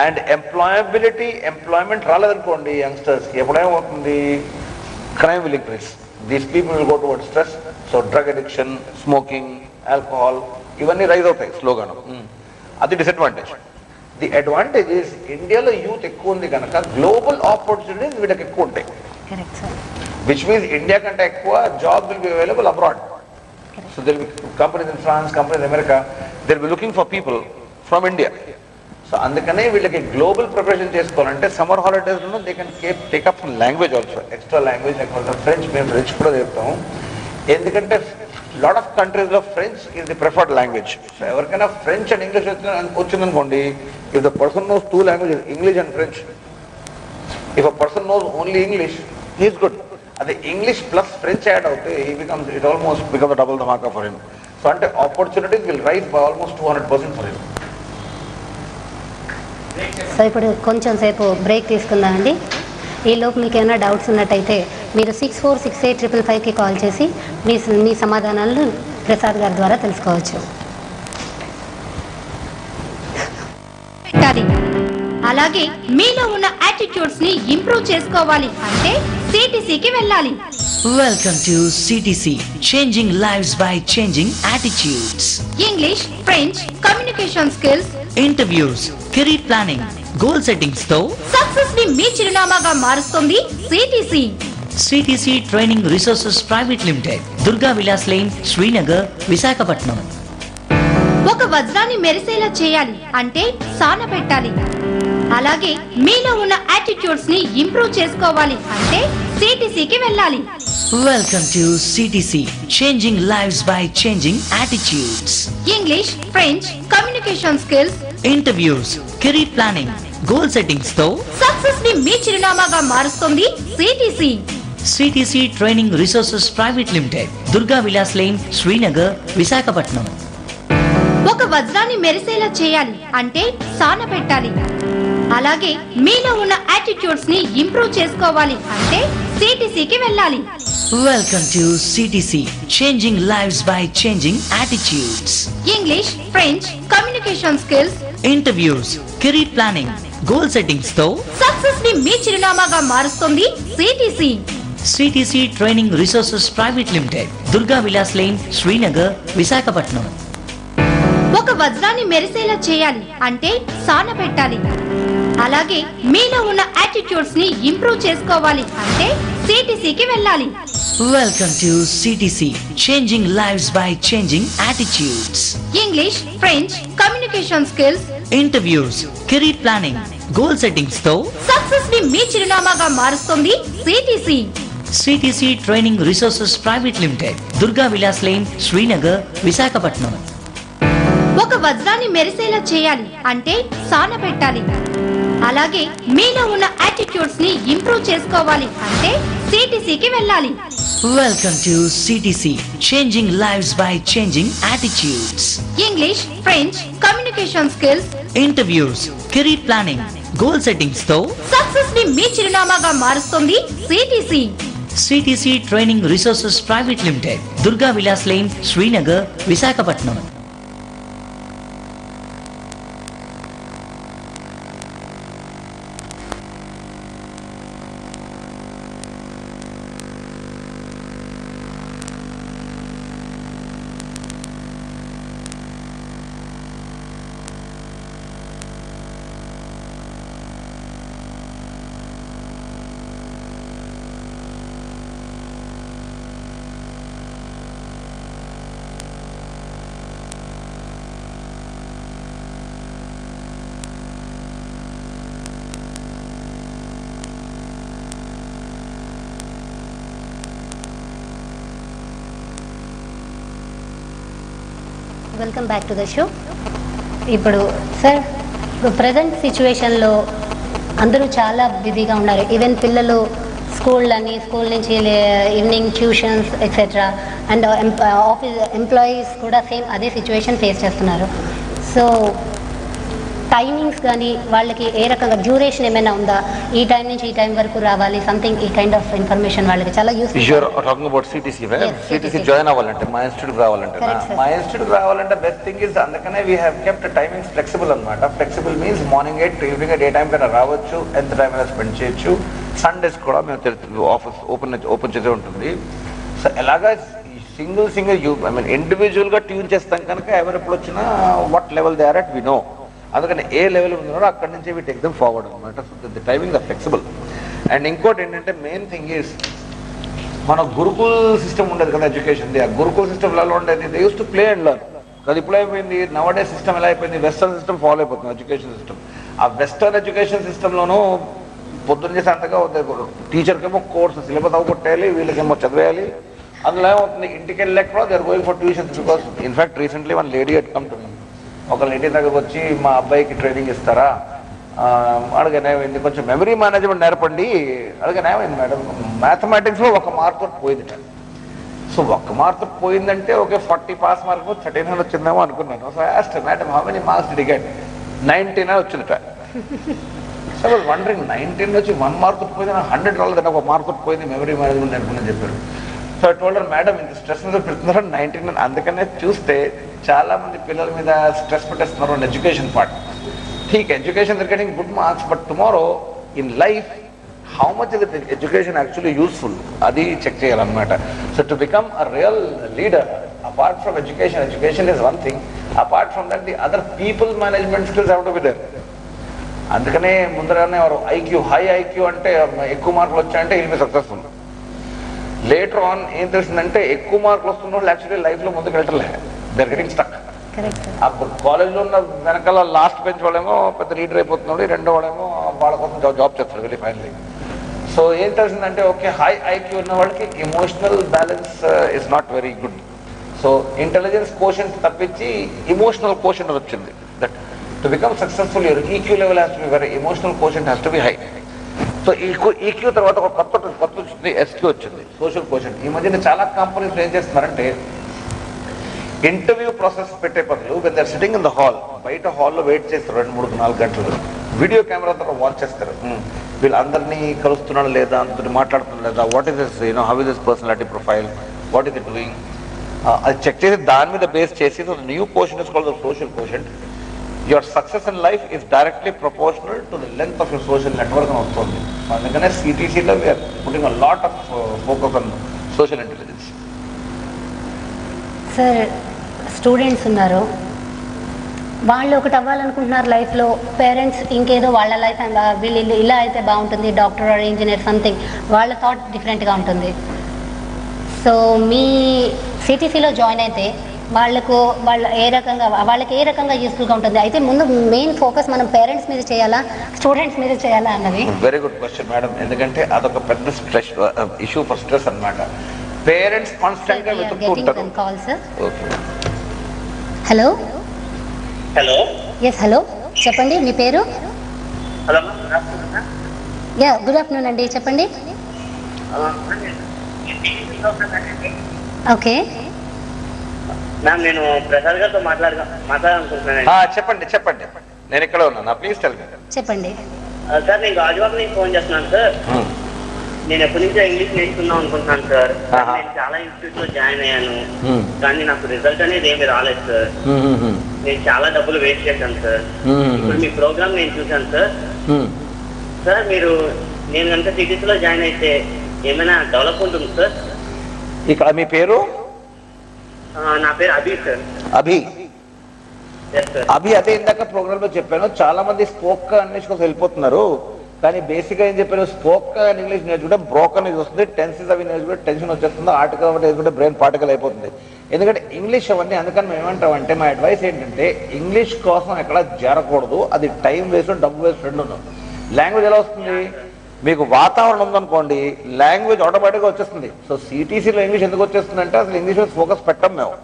And employment రాలేదనుకోండి youngsters కి ఎప్పుడేమవుతుంది, crime will increase. These people will go towards stress, so drug addiction, smoking, alcohol ఇవన్నీ rise అవుతాయి స్లోగాను. అది disadvantage. The advantage is ఇండియాలో youth ఎక్కువ ఉంది కనుక global opportunities వీళ్ళకి ఎక్కువ ఉంటాయి. Correct sir. Which means India కంటే ఎక్కువ job will be available abroad. So there will be companies in France, companies in America, they will be looking for people from India. So అందుకనే వీళ్ళకి global preparation చేసుకోవాలంటే summer holidays లో they can take up language also, extra language like French. మేము French కూడా చెప్తాము, ఎందుకంటే lot of countries లో French is the preferred language. So ఎవరికైనా ఫ్రెంచ్ అండ్ ఇంగ్లీష్ వచ్చిందనుకోండి, if the person knows 2 languages, English and French, if a person knows only English, he is good. The English plus French add out, it almost becomes a double dhamaka for him. So opportunities will rise by almost 200% for him. So ఇప్పుడు కొంచెం సేపు break తీసుకుందామండి. ఈలోపు మీకు ఏమైనా doubts ఉన్నట్టయితే మీరు 646855కి call చేసి మీ సమాధానాలను ప్రసాద్ గారి ద్వారా తెలుసుకోవచ్చు. అలాగే మీలో ఉన్న యాటిట్యూడ్స్ ని ఇంప్రూవ్ చేసుకోవాలి అంటే సిటిసికి వెళ్ళాలి. Welcome to CTC, changing lives by changing attitudes. English, French, communication skills, Interviews, career planning, goal settings తో సక్సెస్ ని మీ చిరునామాగా మారుస్తుంది CTC. CTC Training Resources Private Limited, Durga Vilas lane, Srinagar, Visakhapatnam. ఒక వజ్రాన్ని మెరిసేలా చేయాలి అంటే సాన పెట్టాలి. అలాగే మీలో ఉన్న యాటిట్యూడ్స్ ని ఇంప్రూవ్ చేసుకోవాలి అంటే సిటిసికి వెళ్ళాలి. Welcome to CTC, changing lives by changing attitudes. English, French, communication skills, Interviews, career planning, goal settings తో సక్సెస్ ని మీ చిరునామాగా మారుస్తుంది CTC. CTC Training Resources Private Limited, Durga Vilas lane, Srinagar, Visakhapatnam. ఒక వజ్రాన్ని మెరిసేలా చేయాలి అంటే సాన పెట్టాలి. అలాగే మీలో ఉన్న యాటిట్యూడ్స్ ని ఇంప్రూవ్ చేసుకోవాలి అంటే సిటిసికి వెళ్ళాలి. Welcome to CTC, changing lives by changing attitudes. English, French, communication skills, Interviews, career planning, goal settings తో సక్సెస్ ని మీ చిరునామాగా మారుస్తుంది CTC. CTC Training Resources Private Limited, Durga Vilas lane, Srinagar, Visakhapatnam. ఒక వజ్రాన్ని మెరిసేలా చేయాలి అంటే సాన పెట్టాలి. అలాగే మీలో ఉన్న యాటిట్యూడ్స్ ని ఇంప్రూవ్ చేసుకోవాలి అంటే సిటిసికి వెళ్ళాలి. Welcome to CTC, changing lives by changing attitudes. English, French, communication skills, Interviews, career planning, goal settings తో సక్సెస్ ని మీ చిరునామాగా మారుస్తుంది CTC. CTC Training Resources Private Limited, Durga Vilas lane, Srinagar, Visakhapatnam. ఒక వజ్రాన్ని మెరిసేలా చేయాలి అంటే సాన పెట్టాలి. అలాగే మీలో ఉన్న యాటిట్యూడ్స్ ని ఇంప్రూవ్ చేసుకోవాలి అంటే సిటిసికి వెళ్ళాలి. Welcome to CTC, changing lives by changing attitudes. English, French, communication skills, Interviews, career planning, goal settings తో సక్సెస్ ని మీ చిరునామాగా మారుస్తుంది CTC. CTC Training Resources Private Limited, Durga Vilas lane, Srinagar, Visakhapatnam. Welcome back to the show. ఇప్పుడు sir, ఇప్పుడు present సిచ్యువేషన్లో అందరూ చాలా బిజీగా ఉన్నారు. ఈవెన్ పిల్లలు స్కూల్ నుంచి evening tuitions etcetera, and office employees కూడా సేమ్ అదే సిచ్యువేషన్ ఫేస్ చేస్తున్నారు. సో టైమింగ్స్ కానీ వాళ్ళకి ఏ రకంగా డ్యూరేషన్ ఏమైనా ఉందా, ఈ టైం నుంచి ఈ టైం వరకు రావాలి, సంథింగ్ ఈ కైండ్ ఆఫ్ ఇన్ఫర్మేషన్ వాళ్ళకి చాలా useful. Talking about CTC join అవ్వాలంటే, మా ఇన్స్టిట్యూట్ రావాలంటే, మా ఇన్స్టిట్యూట్ రావాలంటే బెస్ట్ థింగ్ ఇస్, అందుకనే we have kept timings flexible అనమాట. ఫ్లెక్సిబుల్ మీన్స్ మార్నింగ్ 8 ఈవినింగ్ 8 ఏ టైం కన్నా రావచ్చు, ఎంత టైం అయినా స్పెండ్ చేయొచ్చు. సండేస్ కూడా మేము ఆఫీస్ ఓపెన్ చేసే ఉంటుంది. సో ఎలాగా సింగిల్ ఐ మీన్ ఇండివిజువల్గా ట్యూన్ చేస్తాం కనుక ఎవరెప్పుడు వచ్చినా what level they are at we know. అందుకని ఏ లెవెల్ ఉన్నారో అక్కడి నుంచి వి టేక్ దెమ్ ఫార్వర్డ్ అనమాట. So the timing the flexible. And ఇంకోటి ఏంటంటే మెయిన్ థింగ్ ఈస్, మన గురుకుల్ సిస్టమ్ ఉండేది కదా ఎడ్యుకేషన్. ఆ గురుకుల్ సిస్టమ్లలో ఉండేది they use to play and learn. అది ఇప్పుడు అయిపోయింది, నవడే సిస్టమ్ ఎలా అయిపోయింది, వెస్టర్న్ సిస్టమ్ ఫాలో అయిపోతుంది ఎడ్యుకేషన్ సిస్టమ్. ఆ వెస్టర్న్ ఎడ్యుకేషన్ సిస్టంలోనూ పొద్దున్న చేసి అంతగా టీచర్కేమో కోర్సు సిలబస్ అవ్వగొట్టేయాలి, వీళ్ళకేమో చదివేయాలి. అందులో ఏమవుతుంది, ఇంటికి వెళ్ళలేక కూడా they are going for tuitions. Because in fact recently one lady at come to me. ఒకళ్ళ ఇంటి దగ్గరకు వచ్చి, మా అబ్బాయికి ట్రైనింగ్ ఇస్తారా అడిగానేమైంది, కొంచెం మెమరీ మేనేజ్మెంట్ నేర్పండి. అడిగానేమైంది మేడం, మ్యాథమెటిక్స్లో 1 మార్క్ పోయింది. సో 1 మార్క్ పోయిందంటే ఓకే 40 పాస్ మార్క్ 1300 వచ్చిందేమో అనుకున్నాను. So asked madam how many marks did you get? 19 వచ్చిందట. సో ఐ వాజ్ వండరింగ్, 19 వచ్చి 1 మార్క్ పోయింది, 100 రాలేదంటే 1 మార్క్ పోయింది, మెమరీ మేనేజ్మెంట్ నేర్పని చెప్పారు. So I told her, madam ఇంత స్ట్రెస్ మీద పెడుతున్నారు 19. అందుకనే చూస్తే చాలా మంది పిల్లల మీద స్ట్రెస్ పెట్టేస్తున్నారు ఆన్ ఎడ్యుకేషన్ పార్ట్. ఠీక్, education they are getting good marks, but tomorrow in life how much is the education actually useful, అది చెక్ చేయాలన్నమాట. So to become a real leader, apart from education, education is one thing, apart from that the other people management skills have to be there. అందుకనే ముందరనే ఎవరు IQ, high IQ అంటే ఎక్కువ మార్కులు వచ్చాయంటే will be successful. Later on ఏం తెలిసిందంటే, ఎక్కువ మార్కులు వస్తున్న వాళ్ళు యాక్చువల్లీ లైఫ్లో ముందుకు వెళ్ళటలే, దే ఆర్ గెటింగ్ స్టక్. అప్పుడు కాలేజ్లో ఉన్న వెనకాల లాస్ట్ బెంచ్ వాళ్ళేమో పెద్ద లీడర్ అయిపోతున్నాడు, రెండో వాడేమో వాళ్ళ కోసం జాబ్ చేస్తారు వెళ్ళి ఫైనలీ. సో ఏం తెలిసిందంటే, ఓకే హై ఐక్యూ ఉన్న వాళ్ళకి emotional balance is not very good. So intelligence quotient తప్పించి ఎమోషనల్ కోషెంట్ వచ్చింది. That to become successful your EQ level has to be very, emotional quotient has to B high. So EQ తర్వాత ఒక కొత్త వచ్చింది, SQ వచ్చింది, social quotient. ఈ మధ్యన చాలా కంపెనీస్ ఏం చేస్తున్నారంటే, ఇంటర్వ్యూ ప్రాసెస్ పెట్టే బదులు when they are sitting in the hall, బయట హాల్లో వెయిట్ చేస్తారు 2-3-4 గంటలు, వీడియో కెమెరా ద్వారా వాచ్ చేస్తారు. వీళ్ళందరినీ కలుస్తున్నాడు లేదా, అందరితో మాట్లాడుతున్నాడు లేదా, what is this how is this personality profile, what is it doing, అది చెక్ చేసి దాని మీద బేస్ చేసి new quotient is called the social quotient. Your success in life is directly proportional to the length of your social network అని వస్తుంది. అందుకనే సిటీసీలో we are putting a lot of focus on social intelligence. Sir, students ఉన్నారు, వాళ్ళు ఒకటి అవ్వాలనుకుంటున్నారు లైఫ్లో, parents ఇంకేదో వాళ్ళ లైఫ్ వీళ్ళు ఇలా అయితే బాగుంటుంది, డాక్టర్ ఆర్ ఇంజనీర్ సంథింగ్, వాళ్ళ థాట్ డిఫరెంట్గా ఉంటుంది. సో మీ సిటీసీలో జాయిన్ అయితే వాళ్ళకి ఏ రకంగా యూస్ఫుల్గా ఉంటుంది? అయితే ముందు మెయిన్ ఫోకస్ మనం పేరెంట్స్ మీద చేయాలా, స్టూడెంట్స్ మీద చేయాలా అన్నది వెరీ గుడ్ క్వశ్చన్ మేడం. ఎందుకంటే అదొక పెద్ద స్ట్రెస్ ఇష్యూ ఫర్ స్ట్రెస్ అన్నమాట. పేరెంట్స్ కాన్స్టెంట్ గా వెతుక్కుంటారు. హలో హలో ఎస్ హలో, చెప్పండి మీ పేరు? హలో యా, గుడ్ ఆఫ్టర్నూన్ అండి, చెప్పండి. ఓకే మ్యామ్, నేను ప్రసాద్ గారితో మాట్లాడాలనుకుంటున్నాను. చెప్పండి, నేను ఇక్కడ ఉన్నాను, ప్లీజ్ టెల్ మీ. చెప్పండి సార్. నేను గాజువాక నుంచి ఫోన్ చేస్తున్నాను సార్. నేను ఎప్పటి నుంచో ఇంగ్లీష్ నేర్చుకుందాం అనుకుంటున్నాను సార్. నేను చాలా ఇన్స్టిట్యూట్ లో జాయిన్ అయ్యాను, కానీ నాకు రిజల్ట్ అనేది ఏమి రాలేదు సార్. నేను చాలా డబ్బులు వేస్ట్ చేశాను సార్. ఇప్పుడు మీ ప్రోగ్రామ్ నేను చూశాను సార్. సార్ నేను కనుక సిటీస్ లో జాయిన్ అయితే ఏమైనా డెవలప్ ఉంటుంది సార్? ఇక్కడ మీ పేరు? నా పేరు అభి సార్. అభి అదే ఇందాక ప్రోగ్రామ్ లో చెప్పాను, చాలా మంది స్పోక్ ఇంగ్లీష్ కోసం వెళ్ళిపోతున్నారు. కానీ బేసిక్గా ఏం చెప్పారు, స్పోక్ ఇంగ్లీష్ నేర్చుకుంటే బ్రోకన్ ఇది వస్తుంది, టెన్సెస్ అవి నేర్చుకుంటే టెన్షన్ వచ్చేస్తుంది, ఆర్టికల్ నేర్చుకుంటే బ్రెయిన్ పార్టికల్ అయిపోతుంది. ఎందుకంటే ఇంగ్లీష్ అవన్నీ, అందుకని మేము ఏమంటామంటే, మా అడ్వైస్ ఏంటంటే ఇంగ్లీష్ కోసం ఎక్కడ జరగకూడదు, అది టైం వేస్ట్ డబ్బు వేస్ట్ రెండు. లాంగ్వేజ్ ఎలా వస్తుంది, మీకు వాతావరణం ఉందనుకోండి, లాంగ్వేజ్ ఆటోమేటిక్గా వచ్చేస్తుంది. సో సిటీసీలో ఇంగ్లీష్ ఎందుకు వచ్చేస్తుందంటే అసలు ఇంగ్లీష్ మీద ఫోకస్ పెట్టాం మేము.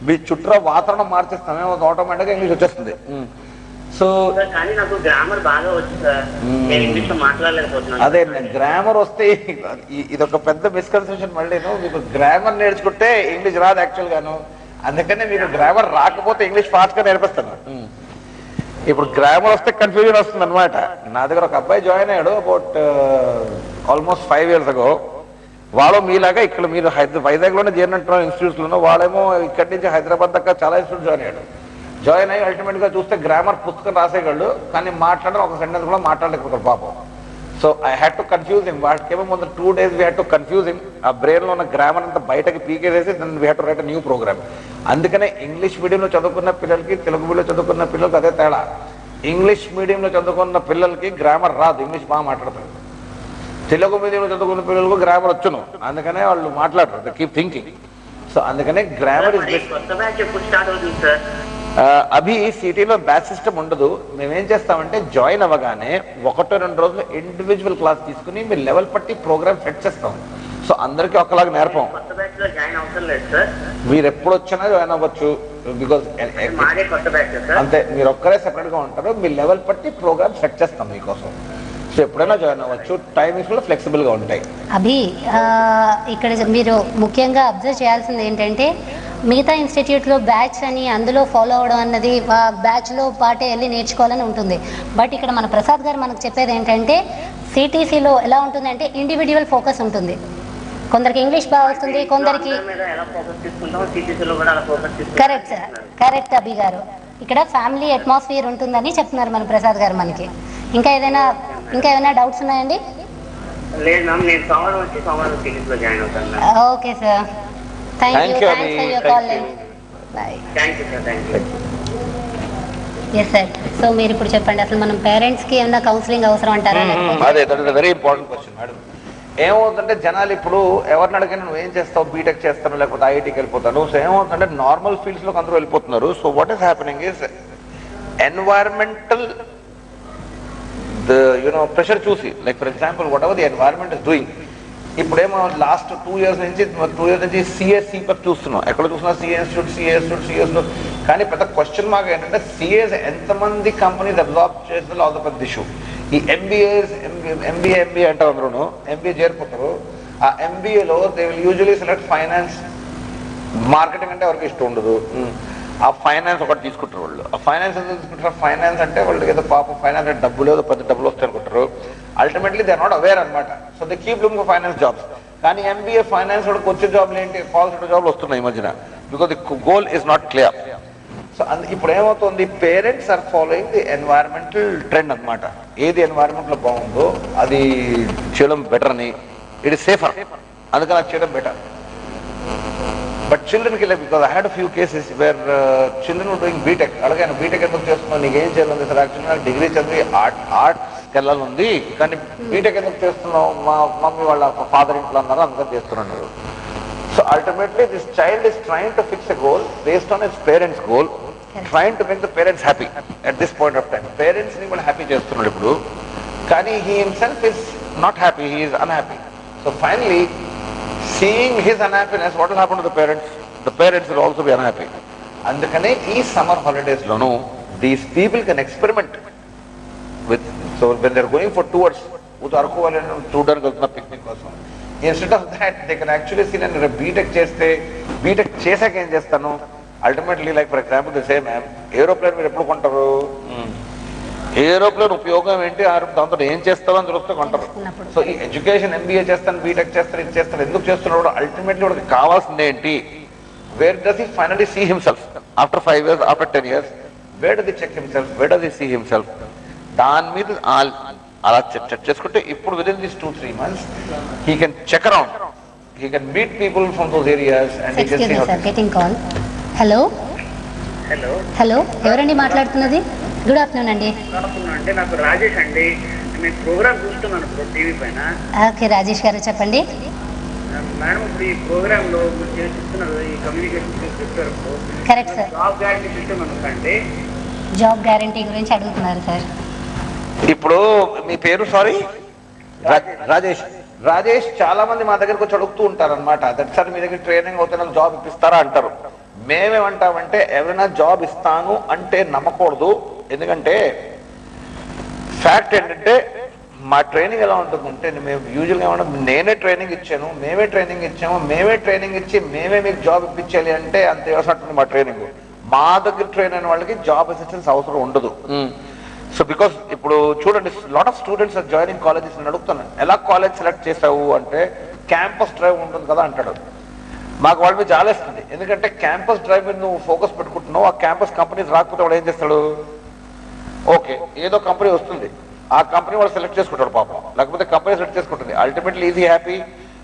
మీ చుట్టూ వాతావరణం మార్చేస్తామే ఆటోమేటిక్గా ఇంగ్లీష్ వచ్చేస్తుంది. సో కానీ నాకు గ్రామర్ బాగా వచ్చు సార్, నేను ఇంగ్లీష్ లో మాట్లాడలేకపోతున్నాను. అదే గ్రామర్ వస్తే ఇదొక పెద్ద మిస్కన్సెప్షన్. మళ్ళీ మీకు గ్రామర్ నేర్చుకుంటే ఇంగ్లీష్ రాదు యాక్చువల్ గాను. అందుకనే మీకు గ్రామర్ రాకపోతే ఇంగ్లీష్ ఫాస్ట్ గా నేర్పిస్తాను. ఇప్పుడు గ్రామర్ వస్తే కన్ఫ్యూజన్ వస్తుంది అనమాట. నా దగ్గర ఒక అబ్బాయి జాయిన్ అయ్యాడు అబౌట్ ఆల్మోస్ట్ 5 years ago. వాడు మీలాగా ఇక్కడ మీరు వైజాగ్ లోనే చేరినట్టున్నారు ఇన్స్టిట్యూట్స్ లోనో, వాడేమో ఇక్కడి నుంచి హైదరాబాద్ దాకా చాలా ఇన్స్టిట్యూట్ జాయిన్ అయ్యాడు. జాయిన్ అయ్యి అల్టిమేట్ గా చూస్తే గ్రామర్ పుస్తకం రాసేవాళ్ళు, కానీ మాట్లాడడం ఒక సెంటెన్స్ కూడా మాట్లాడలేకపోతారు పాపం. So I had to confuse him. వాటికేమో ముందు 2 days we had to confuse him. ఆ బ్రెయిన్ లో ఉన్న గ్రామర్ అంతా బయటకి పీకేసేసి then we had to write new program. అందుకనే ఇంగ్లీష్ మీడియంలో చదువుకున్న పిల్లలకి తెలుగు మీడియంలో చదువుకున్న పిల్లలకి అదే తేడా. ఇంగ్లీష్ మీడియంలో చదువుకున్న పిల్లలకి గ్రామర్ రాదు, ఇంగ్లీష్ బాగా మాట్లాడతారు. తెలుగు మీడియంలో చదువుకున్న పిల్లలకు గ్రామర్ వచ్చును, అందుకనే వాళ్ళు మాట్లాడరు, కీప్ థింకింగ్. సో అందుకనే గ్రామర్ ఇస్ బెస్ట్. అభి సిటీలో బ్యాచ్ సిస్టమ్ ఉండదు. మేమేం చేస్తామంటే జాయిన్ అవ్వగానే 1-2 రోజులు ఇండివిజువల్ క్లాస్ తీసుకుని మీరు లెవెల్ పట్టి ప్రోగ్రామ్ సెట్ చేస్తాం. సో అందరికీ ఒకలాగా నేర్పం. మీరు ఎప్పుడు వచ్చినా జాయిన్ అవ్వచ్చు, బికాస్ అంతే. మీరు ఒక్కరే సెపరేట్ గా ఉంటారు, మీ లెవెల్ పట్టి ప్రోగ్రామ్ సెట్ చేస్తాం మీకోసం. సో ఎప్పుడైనా జాయిన్ అవ్వచ్చు, టైమింగ్స్ కూడా ఫ్లెక్సిబుల్ గా ఉంటాయి. అభి ఇక్కడ మీరు ముఖ్యంగా అబ్జర్వ్ చేయాల్సింది ఏంటంటే, మిగతా ఇన్స్టిట్యూట్లో బ్యాచ్ అని అందులో ఫాలో అవడం అన్నది బ్యాచ్లో పాటే వెళ్ళి నేర్చుకోవాలని ఉంటుంది. బట్ ఇక్కడ మన ప్రసాద్ గారు మనకు చెప్పేది ఏంటంటే, సిటీసీలో ఎలా ఉంటుందంటే ఇండివిజువల్ ఫోకస్ ఉంటుంది. కొందరికి ఇంగ్లీష్ బాగా వస్తుంది, కొందరికి కరెక్ట్ సార్, కరెక్ట్ అభి గారు. ఇక్కడ ఫ్యామిలీ అట్మాస్ఫియర్ ఉంటుందని చెప్తున్నారు మన ప్రసాద్ గారు మనకి. ఇంకా ఏదైనా డౌట్స్ ఉన్నాయండి? Okay sir, thank you for your call. Bye. Yes sir. So మీరు ఇప్పుడు చెప్పండి, అసలు మనం పేరెంట్స్కి ఏమైనా కౌన్సిలింగ్ అవసరం అంటారా? అదే వెరీ ఇంపార్టెంట్ క్వశ్చన్ మేడం. ఏమవుతుందంటే జనాలు ఇప్పుడు ఎవరిని అడిగినా నువ్వు ఏం చేస్తావు, బీటెక్ చేస్తాను లేకపోతే ఐఐటీకి వెళ్ళిపోతాను. సో ఏమవుతుందంటే నార్మల్ ఫీల్డ్స్ లోకి అందరూ వెళ్ళిపోతున్నారు. So what is happening is environmental pressure చూసి, like for example whatever the environment is doing. ఇప్పుడేమో లాస్ట్ 2 years నుంచి సిఎస్సి చూస్తున్నాం. ఎక్కడ చూసినా సిఏ ఇన్స్టిట్యూట్. కానీ పెద్ద క్వశ్చన్ మార్క్ ఏంటంటే సిఏస్ ఎంతమంది కంపెనీస్ అబ్జార్బ్ చేస్తుందో అది పెద్ద ఇష్యూ. ఈ ఎంబీఏ అంటారు, అందరూ ఎంబీఏ చేరిపోతారు. ఆ ఎంబీఏలో they will usually select finance. Marketing అంటే ఎవరికి ఇష్టం ఉండదు. ఆ ఫైనాన్స్ ఒకటి తీసుకుంటారు వాళ్ళు. ఆ ఫైనాన్స్ ఎందుకు తీసుకుంటారు? ఫైనాన్స్ అంటే వాళ్ళకి ఏదో పాపం ఫైనాన్స్ అంటే డబ్బులు ఏదో పెద్ద డబ్బులు వస్తాయి అనుకుంటారు. Ultimately they are not aware అనమాట. So they keep looking for finance jobs. కానీ ఎంబీఏ ఫైనాన్స్ వాడికి వచ్చే జాబ్లు ఏంటి? కాల్ సెంటర్ జాబ్లు వస్తున్నాయి ఈ మధ్యన, because the goal is not clear. So ఇప్పుడు ఏమవుతుంది, parents are following the environmental trend అనమాట. ఏది ఎన్వైరన్మెంట్ లో బాగుందో అది చేయడం బెటర్ అని, ఇట్ ఇస్ సేఫర్, అందుకని అది చేయడం బెటర్. బట్ చిల్డ్రన్కి లేదు, because I had few cases where children doing BTech. అలాగే బీటెక్ ఎందుకు చేస్తున్నావు, నీకు ఏం చేయాలి సార్? యాక్చువల్లీ నాకు డిగ్రీ చదివి ఆర్ట్స్కి వెళ్ళాలి ఉంది, కానీ బీటెక్ ఎందుకు చేస్తున్నావు? మా మమ్మీ వాళ్ళ ఫాదర్ ఇంట్లో అన్నారు, అందుకని చేస్తున్నారు. So ultimately this child is trying to fix a goal based on his parents' goal, trying to make the parents happy at this point of time. Parents ni kuda happy chestunnadu ippudu, kani he himself is not happy, he is unhappy. So finally, seeing his unhappiness, what will happen to the parents? The parents will also be unhappy. Andukane ee summer holidays lono these people can experiment with, so when they are going for tours, udu Araku valle చూడడానికి వెళ్తున్న picnic కోసం, instead of that they can actually see నేను BTech చేస్తే, BTech చేశాక ఏం చేస్తాను? Ultimately like for example the same ma'am, aeroplane మీరు ఎప్పుడు కొంటారు? ఏరోప్లేన్ ఉపయోగం ఏంటి, దాంతో ఏం చేస్తారో అని చూస్తే కొంటారు. సో ఈ ఎడ్యుకేషన్ ఎంబీఏ చేస్తాను, బీటెక్ చేస్తాను, ఇది చేస్తాను, ఎందుకు చేస్తున్నాడు? అల్టిమేట్లీ వాడికి కావాల్సింది ఏంటి? Where does he finally see himself after 5 years, after 10 years? Where does he check himself, where does he see himself? దాని మీద అలా చెక్ చేసుకుంటే ఇప్పుడు within this 2-3 months he can check around, he can meet people from those areas and he can see how. Getting call. Hello. ఎవరండి మాట్లాడుతున్నది? Good afternoon అండి. అంటే నాకు రాజేష్ అండి, నేను ప్రోగ్రామ్ చూస్తున్నాను టీవీ పైన. ఓకే రాజేష్ గారు చెప్పండి. మేడం ఇప్పుడు ఈ ప్రోగ్రామ్ లో మీరు చేస్తున్నారు ఈ communication system, correct sir. Job guarantee system అనుకుంటే జాబ్ గ్యారంటీ గురించి అడుగుతున్నారు సార్. ఇప్పుడు మీ పేరు? సారీ, రాజేష్. చాలా మంది మా దగ్గరకు వచ్చి అడుగుతూ ఉంటారు అనమాట, దట్ సార్ మీ దగ్గర ట్రైనింగ్ అవుతే నాకు జాబ్ ఇప్పిస్తారా అంటారు. మేమేమంటామంటే ఎవరైనా జాబ్ ఇస్తాను అంటే నమ్మకూడదు. ఎందుకంటే ఫ్యాక్ట్ ఏంటంటే మా ట్రైనింగ్ ఎలా ఉంటుందంటే మేము యూజువల్గా ఏమన్నా నేనే ట్రైనింగ్ ఇచ్చాను, మేమే ట్రైనింగ్ ఇచ్చాము, మేమే ట్రైనింగ్ ఇచ్చి మేమే మీకు జాబ్ ఇప్పించాలి అంటే అంత వ్యవసాయం మా ట్రైనింగ్. మా దగ్గర ట్రైన్ అయిన వాళ్ళకి జాబ్ అసిస్టెన్స్ అవసరం ఉండదు. సో బికాస్ ఇప్పుడు చూడండి, lot of students joining colleges అడుగుతున్నాను, ఎలా కాలేజ్ సెలెక్ట్ చేసావు అంటే క్యాంపస్ డ్రైవ్ ఉంటుంది కదా అంటాడు. మాకు వాళ్ళ మీద జాలేస్తుంది. ఎందుకంటే క్యాంపస్ డ్రైవ్ మీద నువ్వు ఫోకస్ పెట్టుకుంటున్నావు, ఆ క్యాంపస్ కంపెనీస్ రాకపోతే వాడు ఏం చేస్తాడు? ఓకే, ఏదో కంపెనీ వస్తుంది, ఆ కంపెనీ వాడు సెలెక్ట్ చేసుకుంటాడు పాపం, లేకపోతే కంపెనీ సెలెక్ట్ చేసుకుంటుంది, అల్టిమేట్లీ ఈజీ హ్యాపీ.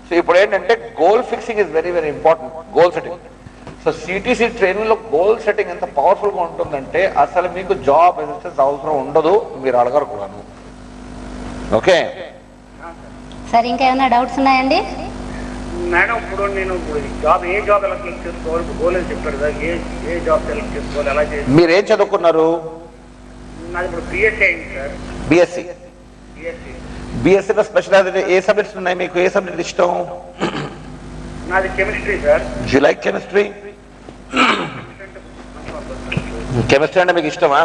సో ఇప్పుడు ఏంటంటే goal fixing is very very important, goal setting. So CTC training లో గోల్ సెట్టింగ్ ఎంత పవర్ఫుల్ గా ఉంటుందంటే అసలు మీకు జాబ్ అసిస్టెన్స్ అవసరం ఉండదు, మీరు అడగరు కూడాను. ఓకే సార్, ఇంకా ఏమైనా డౌట్స్ ఉన్నాయండి? మేడం, ఇప్పుడు నేను జాబ్ ఏ జాబ్ ఎలా సెలెక్ట్ చేసుకోవాలి? గోల్ అని చెప్పారు కదా, ఏ జాబ్ సెలెక్ట్ చేసుకోవాలి, ఎలా చేయాలి? మీరు ఏం చదువుకున్నారు? నాది ఇప్పుడు బిఎస్సీ అయింది సార్. బిఎస్సీ. బిఎస్సీలో స్పెషలైజ్ ఏ సబ్జెక్ట్స్ ఉన్నాయి మీకు? ఏ సబ్జెక్ట్ ఇష్టం? నాది chemistry sir. You like chemistry? Chemistry అంటే మీకు ఇష్టమా?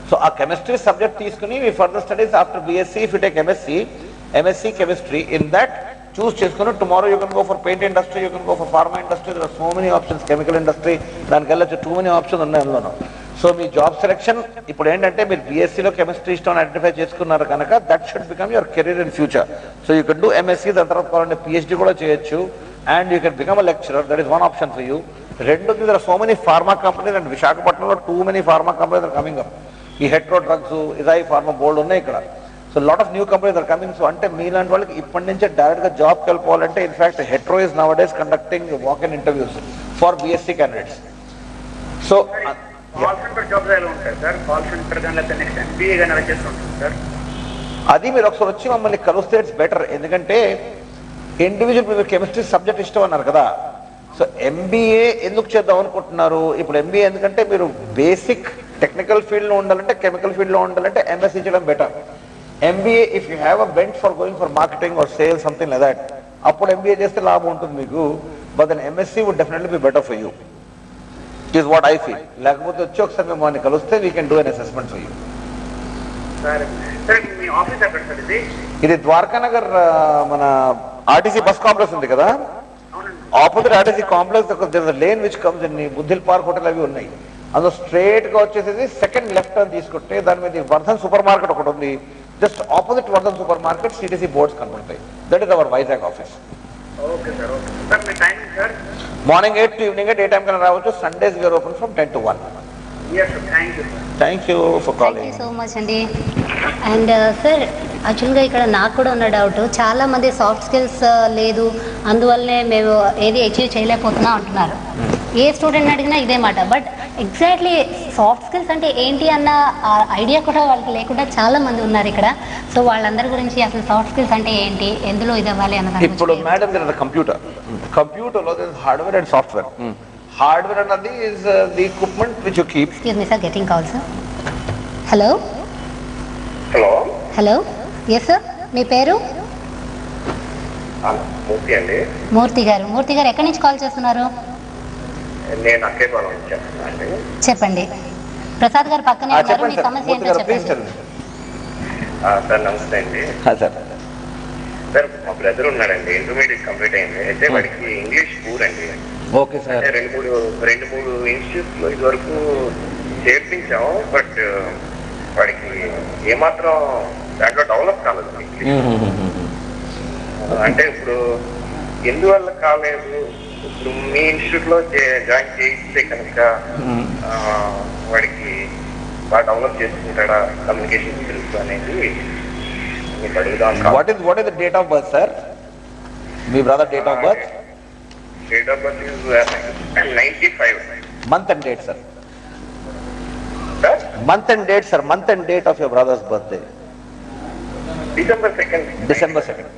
సో ఆ కెమిస్ట్రీ సబ్జెక్ట్ తీసుకుని మీ further studies after BSc if you take MSc chemistry in that choose చేసుకుని tomorrow you can go for paint industry, you can go for pharma industry, there are so many options. Chemical industry, దానికి వెళ్ళొచ్చు, too many options ఉన్నాయి అందులోనూ. So మీ job selection ఇప్పుడు ఏంటంటే మీరు బిఎస్సీలో chemistry ఇష్టం identify చేసుకున్నారు కనుక that should become your career in future. So you can do MSc, దాని తర్వాత కావాలంటే పిహెచ్డీ కూడా చేయొచ్చు, and you can become a lecturer. That is one option for you. రెండోది, there are so many pharma companies and విశాఖపట్నంలో too many pharma companies are coming up. ఈ Hetero drugs, ఇజాయి pharma బోల్డ్ ఉన్నాయి ఇక్కడ. So lot of new companies are coming. So అంటే మీలాంటి వాళ్ళకి ఇప్పటి నుంచే డైరెక్ట్ గా జాబ్కి వెళ్ళిపోవాలంటే in fact Hetero is nowadays conducting walk in interviews for BSc candidates. So call centre jobs ఎలా ఉంటాయి సార్? కాల్ సెంటర్ కానీ లేకపోతే నెక్స్ట్ ఎంబీఏ కానీ ఎలా చేస్తుంటారు సార్? అది మీరు ఒకసారి వచ్చి మమ్మల్ని కలిస్తే ఇట్స్ బెటర్. ఎందుకంటే ఇండివిజువల్ మీరు కెమిస్ట్రీ సబ్జెక్ట్ ఇష్టం అన్నారు కదా, సో ఎంబీఏ ఎందుకు చేద్దాం అనుకుంటున్నారు? ఇప్పుడు ఎంబీఏ ఎందుకంటే మీరు బేసిక్ టెక్నికల్ ఫీల్డ్ లో ఉండాలంటే, కెమికల్ ఫీల్డ్ లో ఉండాలంటే ఎంఎస్సీ చేయడం better. MBA if you have a bent for going for marketing or sales something like that, అప్పుడు ఎంబీఏ చేస్తే లాభం ఉంటుంది మీకు. But then MSc would definitely be better for you, it is what I feel. లేకపోతే వచ్చి ఒకసారి మిమ్మల్ని కలిస్తే we can do an assessment for you. మీ ఆఫీస్ ఎక్కడ సార్? ఇది ద్వారకానగర్ మన ఆర్టీసీ బస్ కాంప్లెక్స్ ఉంది కదా, opposite RTC complex lane which comes in బుద్ధిల్ park hotel అవి ఉన్నాయి. అందులో స్ట్రైట్ గా వచ్చేసి సెకండ్ లెఫ్ట్ అని తీసుకుంటే దాని మీద వర్ధన్ సూపర్ మార్కెట్ ఒకటి ఉంది. Just opposite Vardhan supermarket CTC boards కనబడతాయి. That is our Vizag office. Okay sir. Okay sir, మీ timing sir? Morning 8 to evening 8 ఏ టైం కన్నా రావచ్చు. Sundays we are open from 10 to 1. yes sir, thank you sir. Thank you for thank you calling. So much అండి. And sir, యాక్చువల్గా ఇక్కడ నాకు కూడా ఉన్న డౌట్, చాలామంది సాఫ్ట్ స్కిల్స్ లేదు, అందువల్లనే మేము ఏది అచీవ్ చేయలేకపోతున్నాం అంటున్నారు. ఏ స్టూడెంట్ అడిగినా ఇదే మాట. బట్ ఎగ్జాక్ట్లీ సాఫ్ట్ స్కిల్స్ అంటే ఏంటి అన్న ఐడియా కూడా వాళ్ళకి లేకుండా చాలా మంది ఉన్నారు ఇక్కడ. సో వాళ్ళందరి గురించి అసలు సాఫ్ట్ స్కిల్స్ అంటే ఏంటి, ఎందులో ఇది అవ్వాలి అన్నది. ఇప్పుడు మేడం దగ్గర కంప్యూటర్లో హార్డ్వేర్ అండ్ సాఫ్ట్వేర్. హార్డ్వేర్ అన్నది is the equipment which you keep. Excuse me sir, getting call sir. Hello hello hello, yes sir, మీ పేరు? మూర్తి అండి. మూర్తి గారు ఎక్కడి నుంచి కాల్ చేస్తున్నారు? నేను అక్కేపాలెం నుంచి చేస్తున్నానండి. చెప్పండి. ప్రసాద్ గారు పక్కనే ఉన్నారు, మీ సమస్య ఏంటో చెప్పండి. సార్ నమస్తే అండి. సార్, మా బ్రదర్ ఉన్నాడండి, ఇంటర్మీడియట్ కంప్లీట్ అయింది. అయితే వాడికి ఇంగ్లీష్ పూర్ అండి. Okay sir. అంటే రెండు మూడు ఇన్స్టిట్యూట్స్ లో ఇదివరకు చేర్పించాము, బట్ వాడికి ఏమాత్రం దాంట్లో డెవలప్ కాలేదు ఇంగ్లీష్. అంటే ఇప్పుడు ఎందువల్ల కాలేదు? ఇప్పుడు మీ ఇన్స్టిట్యూట్ లో జాయిన్ చేయిస్తే కనుక వాడికి బాగా డెవలప్ చేసుకుంటాడా కమ్యూనికేషన్ స్కిల్స్ అనేది మీకు అడుగుదాం. What is the date of birth sir? Me brother date of birth? Date of birth is 95. Month and date sir? Month and date sir, month and date of your brothers birthday? December 2nd. December 2nd.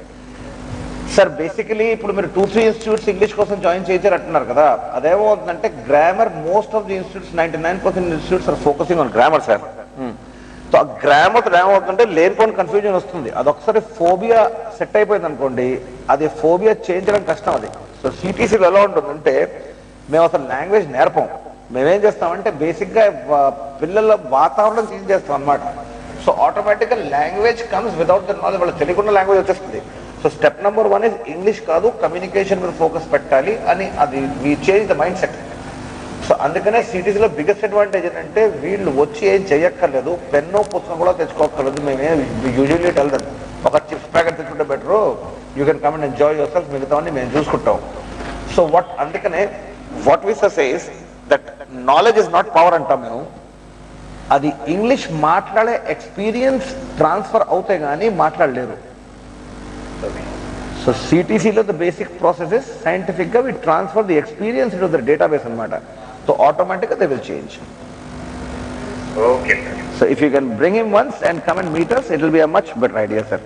Sir basically ఇప్పుడు మీరు 2-3 institutes English కోసం join చేయించారు అంటున్నారు కదా, అదేమవుతుందంటే grammar, most of the institutes 99% institutes are focusing on grammar sir. So ఆ grammar ఏమవుతుందంటే లేనిపోని కన్ఫ్యూజన్ వస్తుంది. అదొకసారి ఫోబియా సెట్ అయిపోయింది అనుకోండి, అది ఫోబియా చేయించడం కష్టం అది. సో సిటీసీలో ఎలా ఉంటుందంటే మేము అసలు లాంగ్వేజ్ నేర్పం. మేమేం చేస్తామంటే బేసిక్గా పిల్లల వాతావరణం చేంజ్ చేస్తాం అన్నమాట. సో ఆటోమేటిక్గా language comes without the knowledge. వాళ్ళకి తెలియకుండా లాంగ్వేజ్ వచ్చేస్తుంది. So step number 1 is English కాదు, కమ్యూనికేషన్ మీద ఫోకస్ పెట్టాలి అని, అది we change the mind set. So అందుకనే సిటీస్లో బిగ్గెస్ట్ అడ్వాంటేజ్ ఏంటంటే వీళ్ళు వచ్చి ఏం చేయక్కర్లేదు, పెన్ను పుస్తకం కూడా తెచ్చుకోక్కర్లేదు. మేమే యూజువల్లీ టెల్ దెమ్, ఒక చిప్స్ ప్యాకెట్ తెచ్చుకుంటే better, you can come and enjoy yourself, మిగతావన్నీ మేము చూసుకుంటాం. సో అందుకనే what we say is that knowledge is not power అంటాం మేము. అది ఇంగ్లీష్ మాట్లాడే ఎక్స్పీరియన్స్ ట్రాన్స్ఫర్ అవుతే కానీ మాట్లాడలేరు. సో సిటీసీలో ద బేసిక్ ప్రాసెస్ ఇస్ సైంటిఫిక్గా we transfer the experience into the database అనమాట. సో ఆటోమేటిక్గా they will change. Okay sir. So if you can bring him once and come and meet us, it will be a much better idea, sir.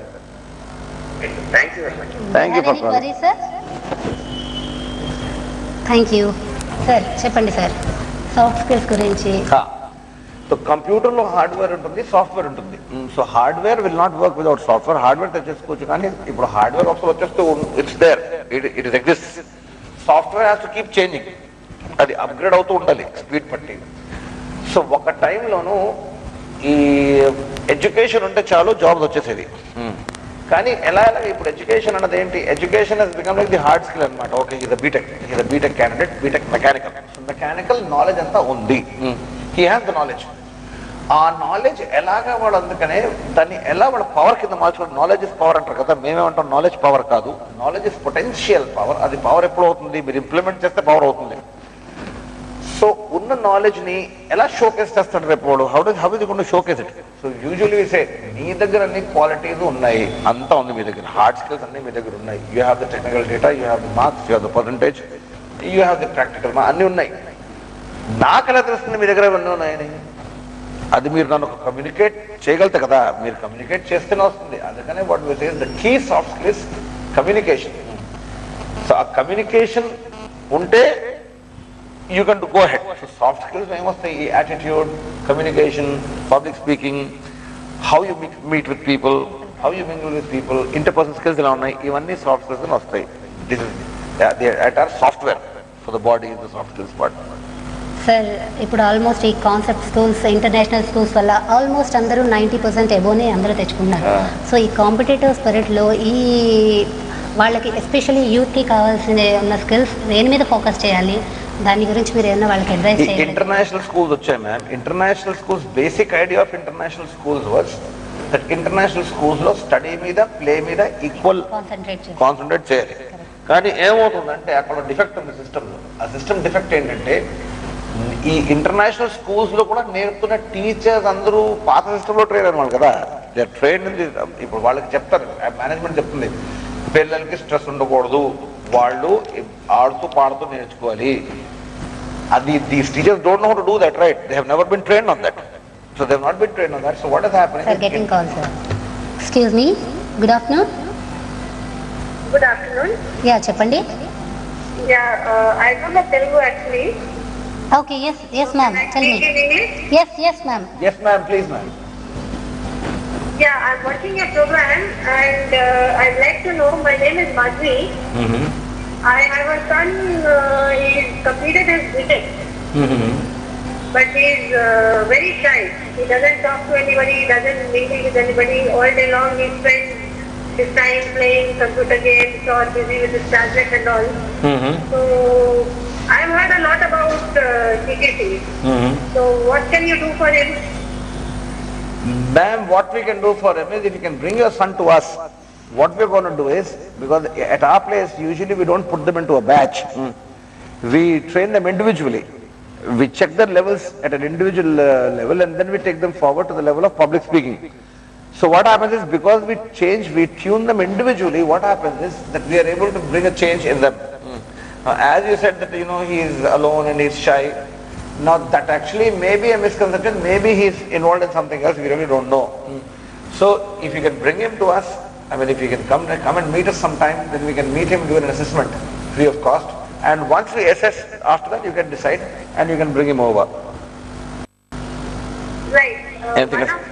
Thank you very much. Thank you for calling. Sir. Thank you sir. చెప్పండి sir, soft skills గురించి. So కంప్యూటర్లో hardware ఉంటుంది, software ఉంటుంది. So hardware will not work without software. Hardware తెచ్చేసుకోవచ్చు, కానీ ఇప్పుడు hardware ఒకసారి వచ్చేస్తూ it's there, it is exist. Software has to keep changing, అది అప్గ్రేడ్ అవుతూ ఉండాలి స్పీడ్ పట్టి. సో ఒక టైంలోనూ ఈ ఎడ్యుకేషన్ ఉంటే చాలు జాబ్స్ వచ్చేసేది. కానీ ఎలా ఇప్పుడు ఎడ్యుకేషన్ అన్నది ఏంటి? Education has become like the hard skill అనమాట. ఓకే, ఇది BTech candidate, BTech mechanical. So mechanical knowledge అంతా ఉంది, హీ హ్యాస్ ద నాలెడ్జ్. ఆ నాలెడ్జ్ ఎలాగా వాళ్ళు, అందుకనే దాన్ని ఎలా వాళ్ళ పవర్ కింద మార్చుకోవాలి. నాలెడ్జ్ ఇస్ పవర్ అంటారు కదా, మేమేమంటాం నాలెడ్జ్ పవర్ కాదు, నాలెడ్జ్ ఇస్ పొటెన్షియల్ పవర్. అది పవర్ ఎప్పుడు అవుతుంది? మీరు ఇంప్లిమెంట్ చేస్తే పవర్ అవుతుంది. సో ఉన్న నాలెడ్జ్ ని ఎలా షోకేస్ చేస్తాడు రేపు వాడు? How is going to showcase it? So usually we say, మీ దగ్గర అన్ని క్వాలిటీస్ ఉన్నాయి, అంతా ఉంది మీ దగ్గర, హార్డ్ స్కిల్స్ అన్ని మీ దగ్గర ఉన్నాయి. You have the technical data, you have the marks, you have the percentage, you have the practical, అన్ని ఉన్నాయి. నాకు ఎలా తెలుస్తుంది మీ దగ్గర ఇవన్నీ ఉన్నాయని? అది మీరు నన్ను కమ్యూనికేట్ చేయగలితే కదా, మీరు కమ్యూనికేట్ చేస్తేనే వస్తుంది. అందుకనే what we say the key soft skills communication. So ఆ కమ్యూనికేషన్ ఉంటే you can go ahead. So soft skills ఏమొస్తాయి? ఈ attitude, communication, public speaking, how you meet with people, how you mingle with people, interpersonal skills ఎలా ఉన్నాయి, ఇవన్నీ soft skills అని వస్తాయి. This is our software for the body, the soft skills part. Sir, ఇప్పుడు almost ఈ concept schools, international schools వల్ల almost అందరూ 90% ఎబోనే అందరూ తెచ్చుకున్నారు. సో ఈ కాంపిటేటివ్ స్పిరిట్లో ఈ వాళ్ళకి ఎస్పెషల్లీ యూత్కి కావాల్సిన ఉన్న స్కిల్స్ దేని మీద ఫోకస్ చేయాలి, దాని గురించి మీరు ఏమన్నా వాళ్ళకి అడ్వైస్ చేయాలి? ఇంటర్నేషనల్ స్కూల్స్ వచ్చాయి ma'am. International schools, basic idea of international schools was that international schools లో స్టడీ మీద, ప్లే మీద ఈక్వల్ కాన్సన్ట్రేట్ చేయాలి. కానీ ఏమవుతుందంటే అక్కడ డిఫెక్ట్ ఉంది సిస్టంలో. ఆ సిస్టమ్ డిఫెక్ట్ ఏంటంటే, ఈ ఇంటర్నేషనల్ స్కూల్స్ లో కూడా నేర్పుతున్న టీచర్స్ అందరూ పాత సిస్టంలో ట్రైన్ అన్నమాట కదా. They are train. ఇప్పుడు వాళ్ళకి చెప్తారు, మేనేజ్మెంట్ చెప్తుంది పిల్లలకి స్ట్రెస్ ఉండకూడదు, వాళ్ళు ఆడుతూ పాడుతూ నేర్చుకోవాలి. అది these teachers don't know how to do that, right? They have never been trained on that. So they have not been trained on that. So what is happening? Sir, getting call, sir. Excuse me. Good afternoon. Good afternoon. Yeah, చెప్పండి. Yeah, I don't know Telugu actually. Okay, yes ma'am. Tell me. In English? Yes ma'am. Yes ma'am, please ma'am. Yeah, I'm watching a program and I'd like to know, my name is Madhvi. I have a son, he's completed his BTech. But he's very shy. He doesn't talk to anybody, he doesn't mingle with anybody. All day long he spends his time playing computer games or busy with his tablet and all. So I've heard a lot about CTC. So what can you do for him? Ma'am, what we can do for him is, if you can bring your son to us, what we're going to do is, because at our place usually we don't put them into a batch. We train them individually. We check their levels at an individual level, and then we take them forward to the level of public speaking. So what happens is, because we tune them individually, what happens is that we are able to bring a change in them. As you said that, he is alone and he's shy. Now that actually may be a misconception, maybe he's involved in something else, we really don't know. So if you can bring him to us, if you can come and meet us sometime, then we can meet him, do an assessment free of cost, and once we assess, after that you can decide and you can bring him over. Right. One of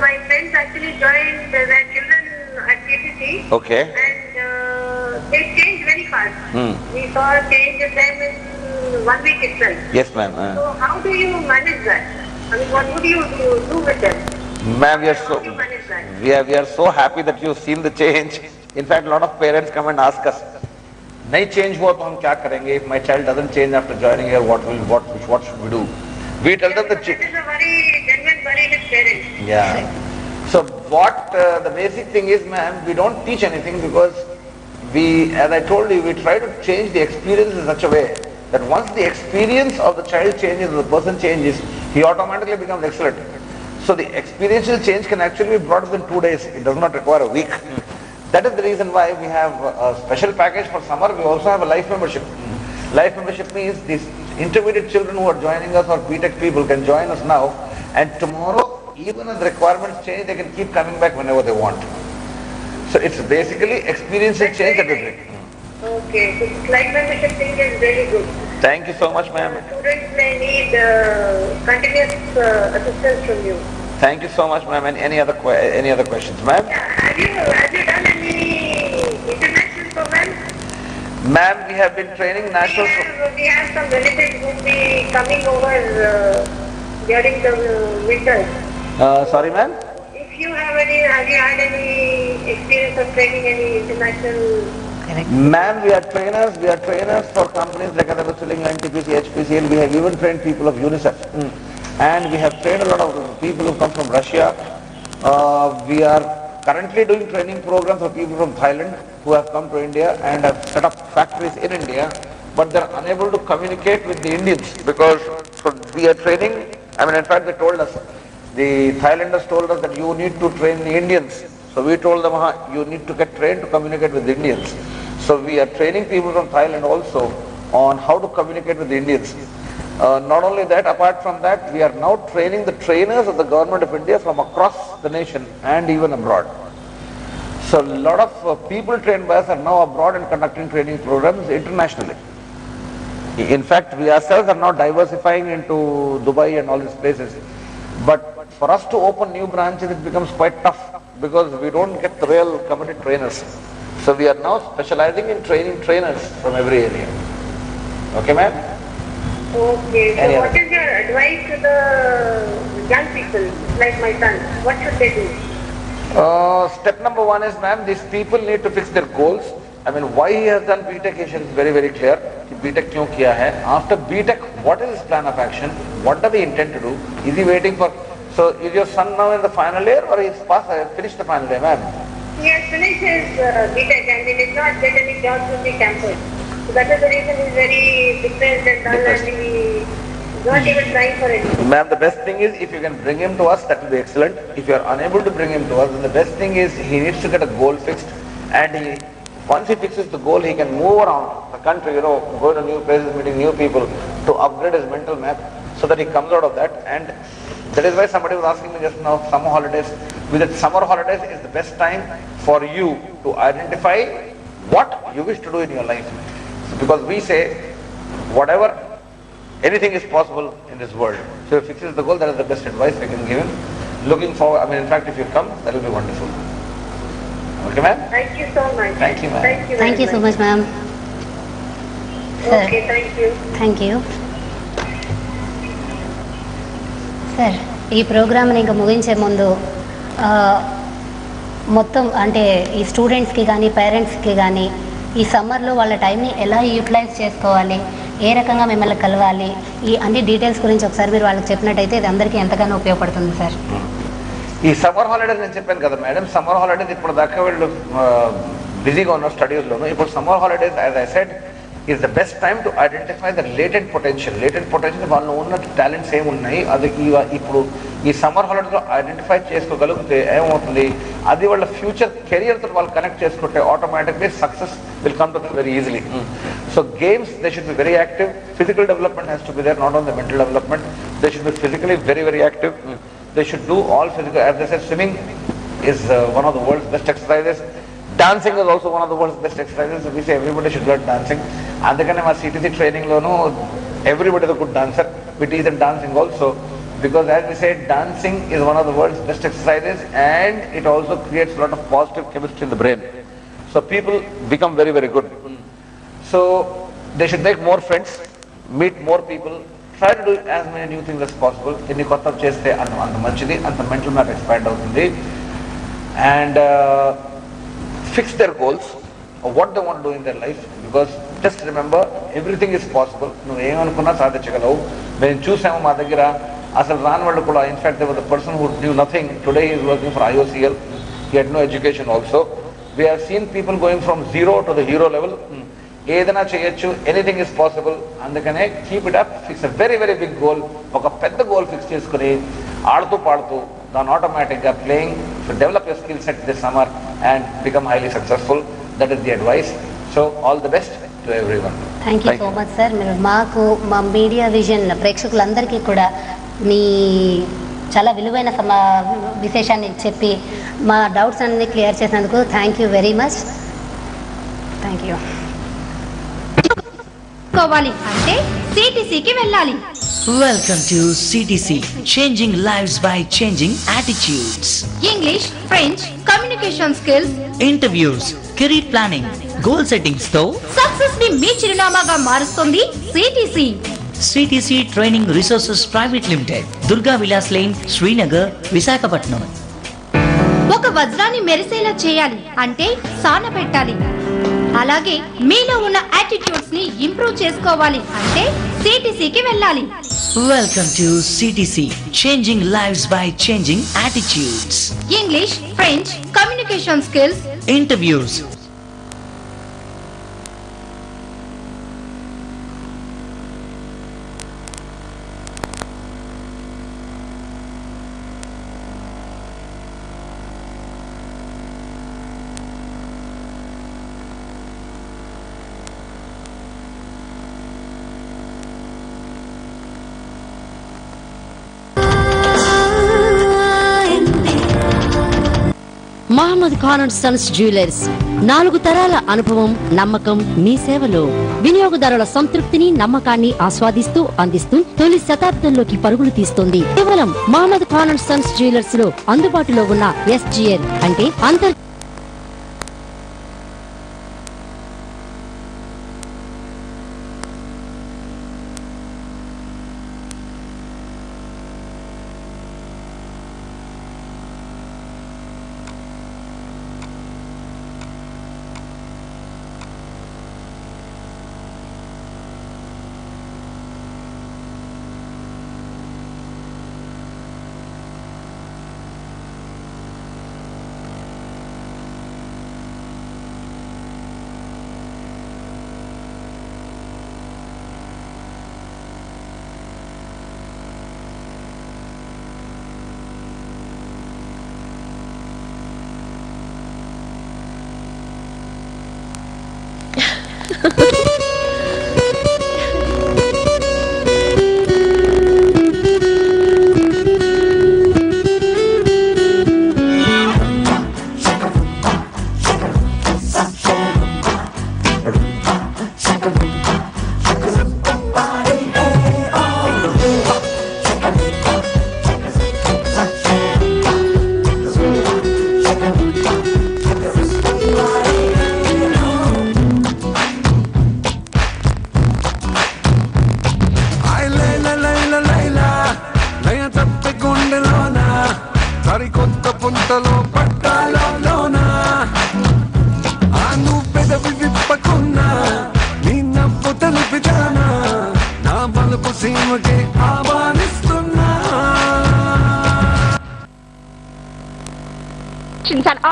my friends actually joined their children at KCC. Okay. And they changed very fast. We saw a change in them in 1 week itself. Yes, ma'am. So how do you manage that? I mean, what would you do with them? Ma'am, How do you manage that? we are so happy that you've seen the change. In fact, a lot of parents come and ask us, "नहीं change हुआ तो हम क्या करेंगे? If my child doesn't change after joining here, what should we do?" We tell them That is a very genuine worry with parents. Yeah. So what the basic thing is, ma'am, we don't teach anything because we, as I told you, we try to change the experience in such a way that once the experience of the child changes, the person changes, he automatically becomes excellent. So the experiential change can actually be brought within 2 days. It does not require a week. That is the reason why we have a special package for summer. We also have a life membership. Life membership means these intermediate children who are joining us or BTech people can join us now, and tomorrow, even if the requirements change, they can keep coming back whenever they want. So it's basically experiential change that we bring. Okay, so this life membership thing is really good. Thank you so much, ma'am. Students may need continuous assistance from you. Thank you so much, ma'am. And any other questions, ma'am? Yeah, have you done any international programs? Ma'am, we have been training national. We have some relatives who will be coming over during the winter. Sorry, ma'am. If you have you had any experience of training any international? Ma'am, we are trainers. We are trainers for companies like Adabasuling, NTPC, HPCL. We have even trained people of UNICEF. And we have trained a lot of people who come from Russia. We are currently doing training programs for people from Thailand who have come to India and have set up factories in India, but they're unable to communicate with the Indians because we are training. I mean, in fact, they told us, the Thailanders told us that you need to train the Indians. So we told them, you need to get trained to communicate with the Indians. So we are training people from Thailand also on how to communicate with the Indians. Not only that, apart from that, we are now training the trainers of the government of India from across the nation and even abroad. So a lot of people trained by us are now abroad and conducting training programs internationally. In fact, we ourselves are now diversifying into Dubai and all these places. But for us to open new branches, it becomes quite tough because we don't get the real committed trainers. So we are now specializing in training trainers from every area. Okay, ma'am? Okay, so what is your advice to the young people like my son? What should they do? Step number one is, ma'am, these people need to fix their goals. I mean, why he has done BTech is very, very clear. BTech क्यों किया है? After BTech, what is his plan of action? What does he intend to do? Is he waiting for? So, is your son now in the final year or he's finished the final year, ma'am? He has finished his BTech and he did not get any jobs in the campus. So that is the reason he's very depressed and dull and he's not even trying for anything. Ma'am, the best thing is if you can bring him to us, that will be excellent. If you are unable to bring him to us, then the best thing is he needs to get a goal fixed, and once he fixes the goal, he can move around the country, go to new places, meeting new people to upgrade his mental map so that he comes out of that. And that is why somebody was asking me just now, summer holidays. With that, summer holidays is the best time for you to identify what you wish to do in your life. Because we say, anything is possible in this world. So if he fixes the goal, that is the best advice I can give him. Looking forward, in fact, if you come, that will be wonderful. Okay, ma'am? Thank you so much. Thank you, ma'am. Thank you so much, ma'am. Okay, thank you. Thank you sir. ఈ ప్రోగ్రామ్ని ఇంకా ముగించే ముందు మొత్తం అంటే ఈ స్టూడెంట్స్కి కానీ పేరెంట్స్కి కానీ ఈ సమ్మర్లో వాళ్ళ టైంని ఎలా యూటిలైజ్ చేసుకోవాలి, ఏ రకంగా మిమ్మల్ని కలవాలి, ఈ అన్ని డీటెయిల్స్ గురించి ఒకసారి మీరు వాళ్ళకి చెప్పినట్టయితే ఇది అందరికీ ఎంతగానో ఉపయోగపడుతుంది సార్. ఈ సమ్మర్ హాలిడేస్ నేను చెప్పాను కదా మేడం, సమ్మర్ హాలిడేస్ ఇప్పుడు దాకా వీళ్ళు బిజీగా ఉన్న స్టడీస్లోను. ఇప్పుడు summer holidays as I said is the best time to identify the latent potential. వాళ్ళు ఉన్న టాలెంట్స్ ఏమున్నాయి, అది ఇప్పుడు ఈ సమ్మర్ హాలిడేస్లో ఐడెంటిఫై చేసుకోగలిగితే ఏమవుతుంది, అది వాళ్ళ ఫ్యూచర్ కెరియర్తో వాళ్ళు కనెక్ట్ చేసుకుంటే automatically success will come to very easily. So games they should be very active. Physical development has to be there, not only mental development. They should be physically very, very active. They should do all physical. As they said, swimming is one of the world's best exercises. Dancing is also one of the world's best exercises. So we say everybody should learn dancing. Andukane ma CTC training lono everybody is a good dancer. We teach them dancing also, because as we said, dancing is one of the world's best exercises, and it also creates a lot of positive chemistry in the brain. So people become very, very good. So they should make more friends. meet more people, try to do as many new things as possible. ఎన్ని కొత్త చేస్తే అంత మంచిది, అంత mental map expand అవుతుంది. And fix their goals, or what they want to do in their life, because just remember, everything is possible. నువ్వు ఏమనుకున్నా సాధించగలవు. మేము చూసాము మా దగ్గర అసలు రాని వాళ్ళు కూడా, in fact there was a person who knew nothing, today he is working for IOCL, he had no education also. We have seen people going from zero to the hero level. ఏదైనా చేయొచ్చు, ఎనీథింగ్ ఇస్ పాసిబుల్. అందుకనే keep it up, fix a very very big goal. ఒక పెద్ద goal fix చేసుకుని ఆడుతూ పాడుతూ దాని ఆటోమేటిక్గా playing, develop your skill set this summer and become highly successful. That is the advice. So all the best to everyone. Thank you so much sir. మీరు మాకు, మా మీడియా విజన్ ప్రేక్షకులందరికీ కూడా మీ చాలా విలువైన విశేషాన్ని చెప్పి మా డౌట్స్ అన్ని క్లియర్ చేసినందుకు thank you very much. Thank you. కోవాలి అంటే సిటిసికి వెళ్ళాలి. Welcome to CTC, changing lives by changing attitudes. English, French, communication skills, Interviews, career planning, goal settings తో సక్సెస్ ని మీ చిరునామాగా మారుస్తుంది CTC. CTC training resources private limited, Durga Vilas lane, Srinagar, Visakhapatnam. ఒక వజ్రాన్ని మెరిసేలా చేయాలి అంటే సాన పెట్టాలి. అలాగే మీలో ఉన్న యాటిట్యూడ్స్ ని ఇంప్రూవ్ చేసుకోవాలి అంటే సిటిసికి వెళ్ళాలి. Welcome to CTC, changing lives by changing attitudes. English, French, communication skills, Interviews, Mohammed Khan and sons jewellers 4 తరాల అనుభవం, నమ్మకం మీ సేవలో. వినియోగదారుల సంతృప్తిని, నమ్మకాన్ని ఆస్వాదిస్తూ అందిస్తూ తొలి శతాబ్దంలోకి పరుగులు తీస్తుంది. కేవలం Mohammed Khan and sons jewellers లో అందుబాటులో ఉన్న SGL అంటే And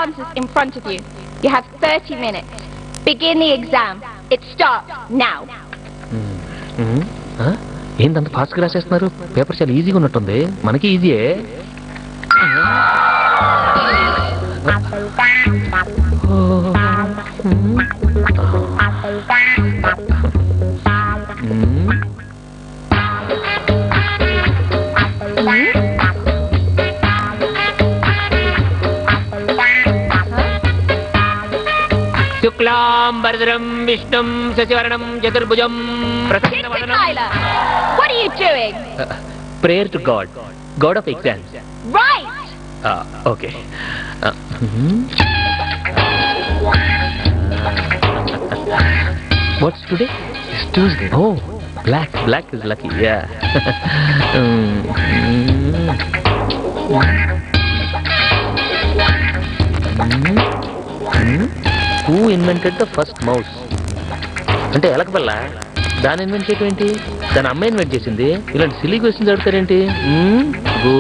answers in front of you. You have 30 minutes. Begin the exam. It starts now. ఏంతంత ఫాస్ట్ గా రాసేస్తున్నారు? పేపర్ చాలా ఈజీగా ఉన్నట్టుంది. మనకి ఈజీయే. శుక్లాంబరధరం విష్ణుం శశివర్ణం చతుర్భుజం ప్రసన్నవదనం. What are you doing? Prayer to God, God of exams. Right. Okay. What's today? It's Tuesday. Oh, black is lucky yeah. Who invented the first mouse? అంటే ఎలకపిల్ల, దాన్ని ఇన్వెంట్ చేయటం ఏంటి? దాని అమ్మ ఇన్వెంట్ చేసింది. ఇలాంటి సిలీ క్వశ్చన్స్ అడుగుతారేంటి? గో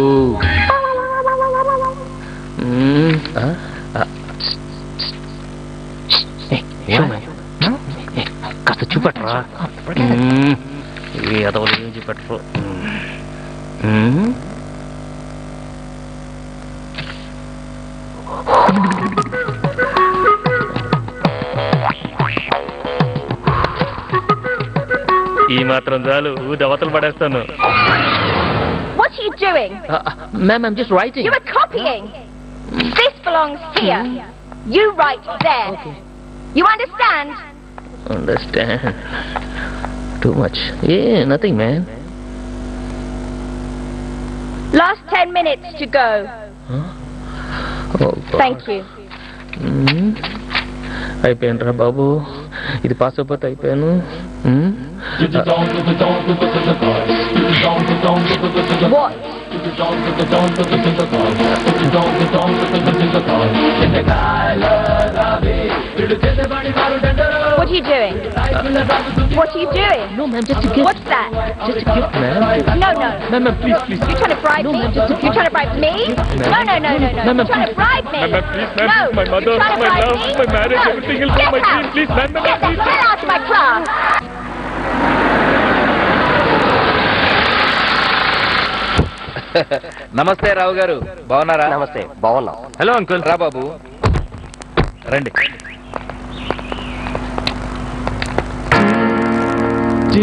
కాస్త చూపట్రా. అదవలు ఏం చూపట్టరు. ఈ మాత్రం చాలు, దవతలు పడేస్తాను. What are you doing? Ma'am, I'm just writing. You are copying. This belongs here. You write there. Okay. You understand? Understand. Too much. Yeah, nothing, man. Last 10 minutes to go. Huh? Oh, God. Thank you. అయిపోయాను బాబు, ఇది pass అయిపోతే అయిపోయాను. What? What are you doing? What are you doing? No, ma'am, just a gift. What's that? Just a gift, ma'am. No, no. Ma'am, please, please. You're trying to bribe No, me? ma'am, just a You're trying to bribe me? No, no, no, no, no. Ma'am, You're trying to please. bribe me. Ma'am, please, ma'am. No. My mother, You're trying to my bribe love, me? my marriage, No. everything will Get be my out. dream. Please, ma'am, Get please. the hell out of my class. నమస్తే రావు గారు, బాగున్నారా? నమస్తే, బాగున్నాం. Hello uncle. రా బాబు రండి. Do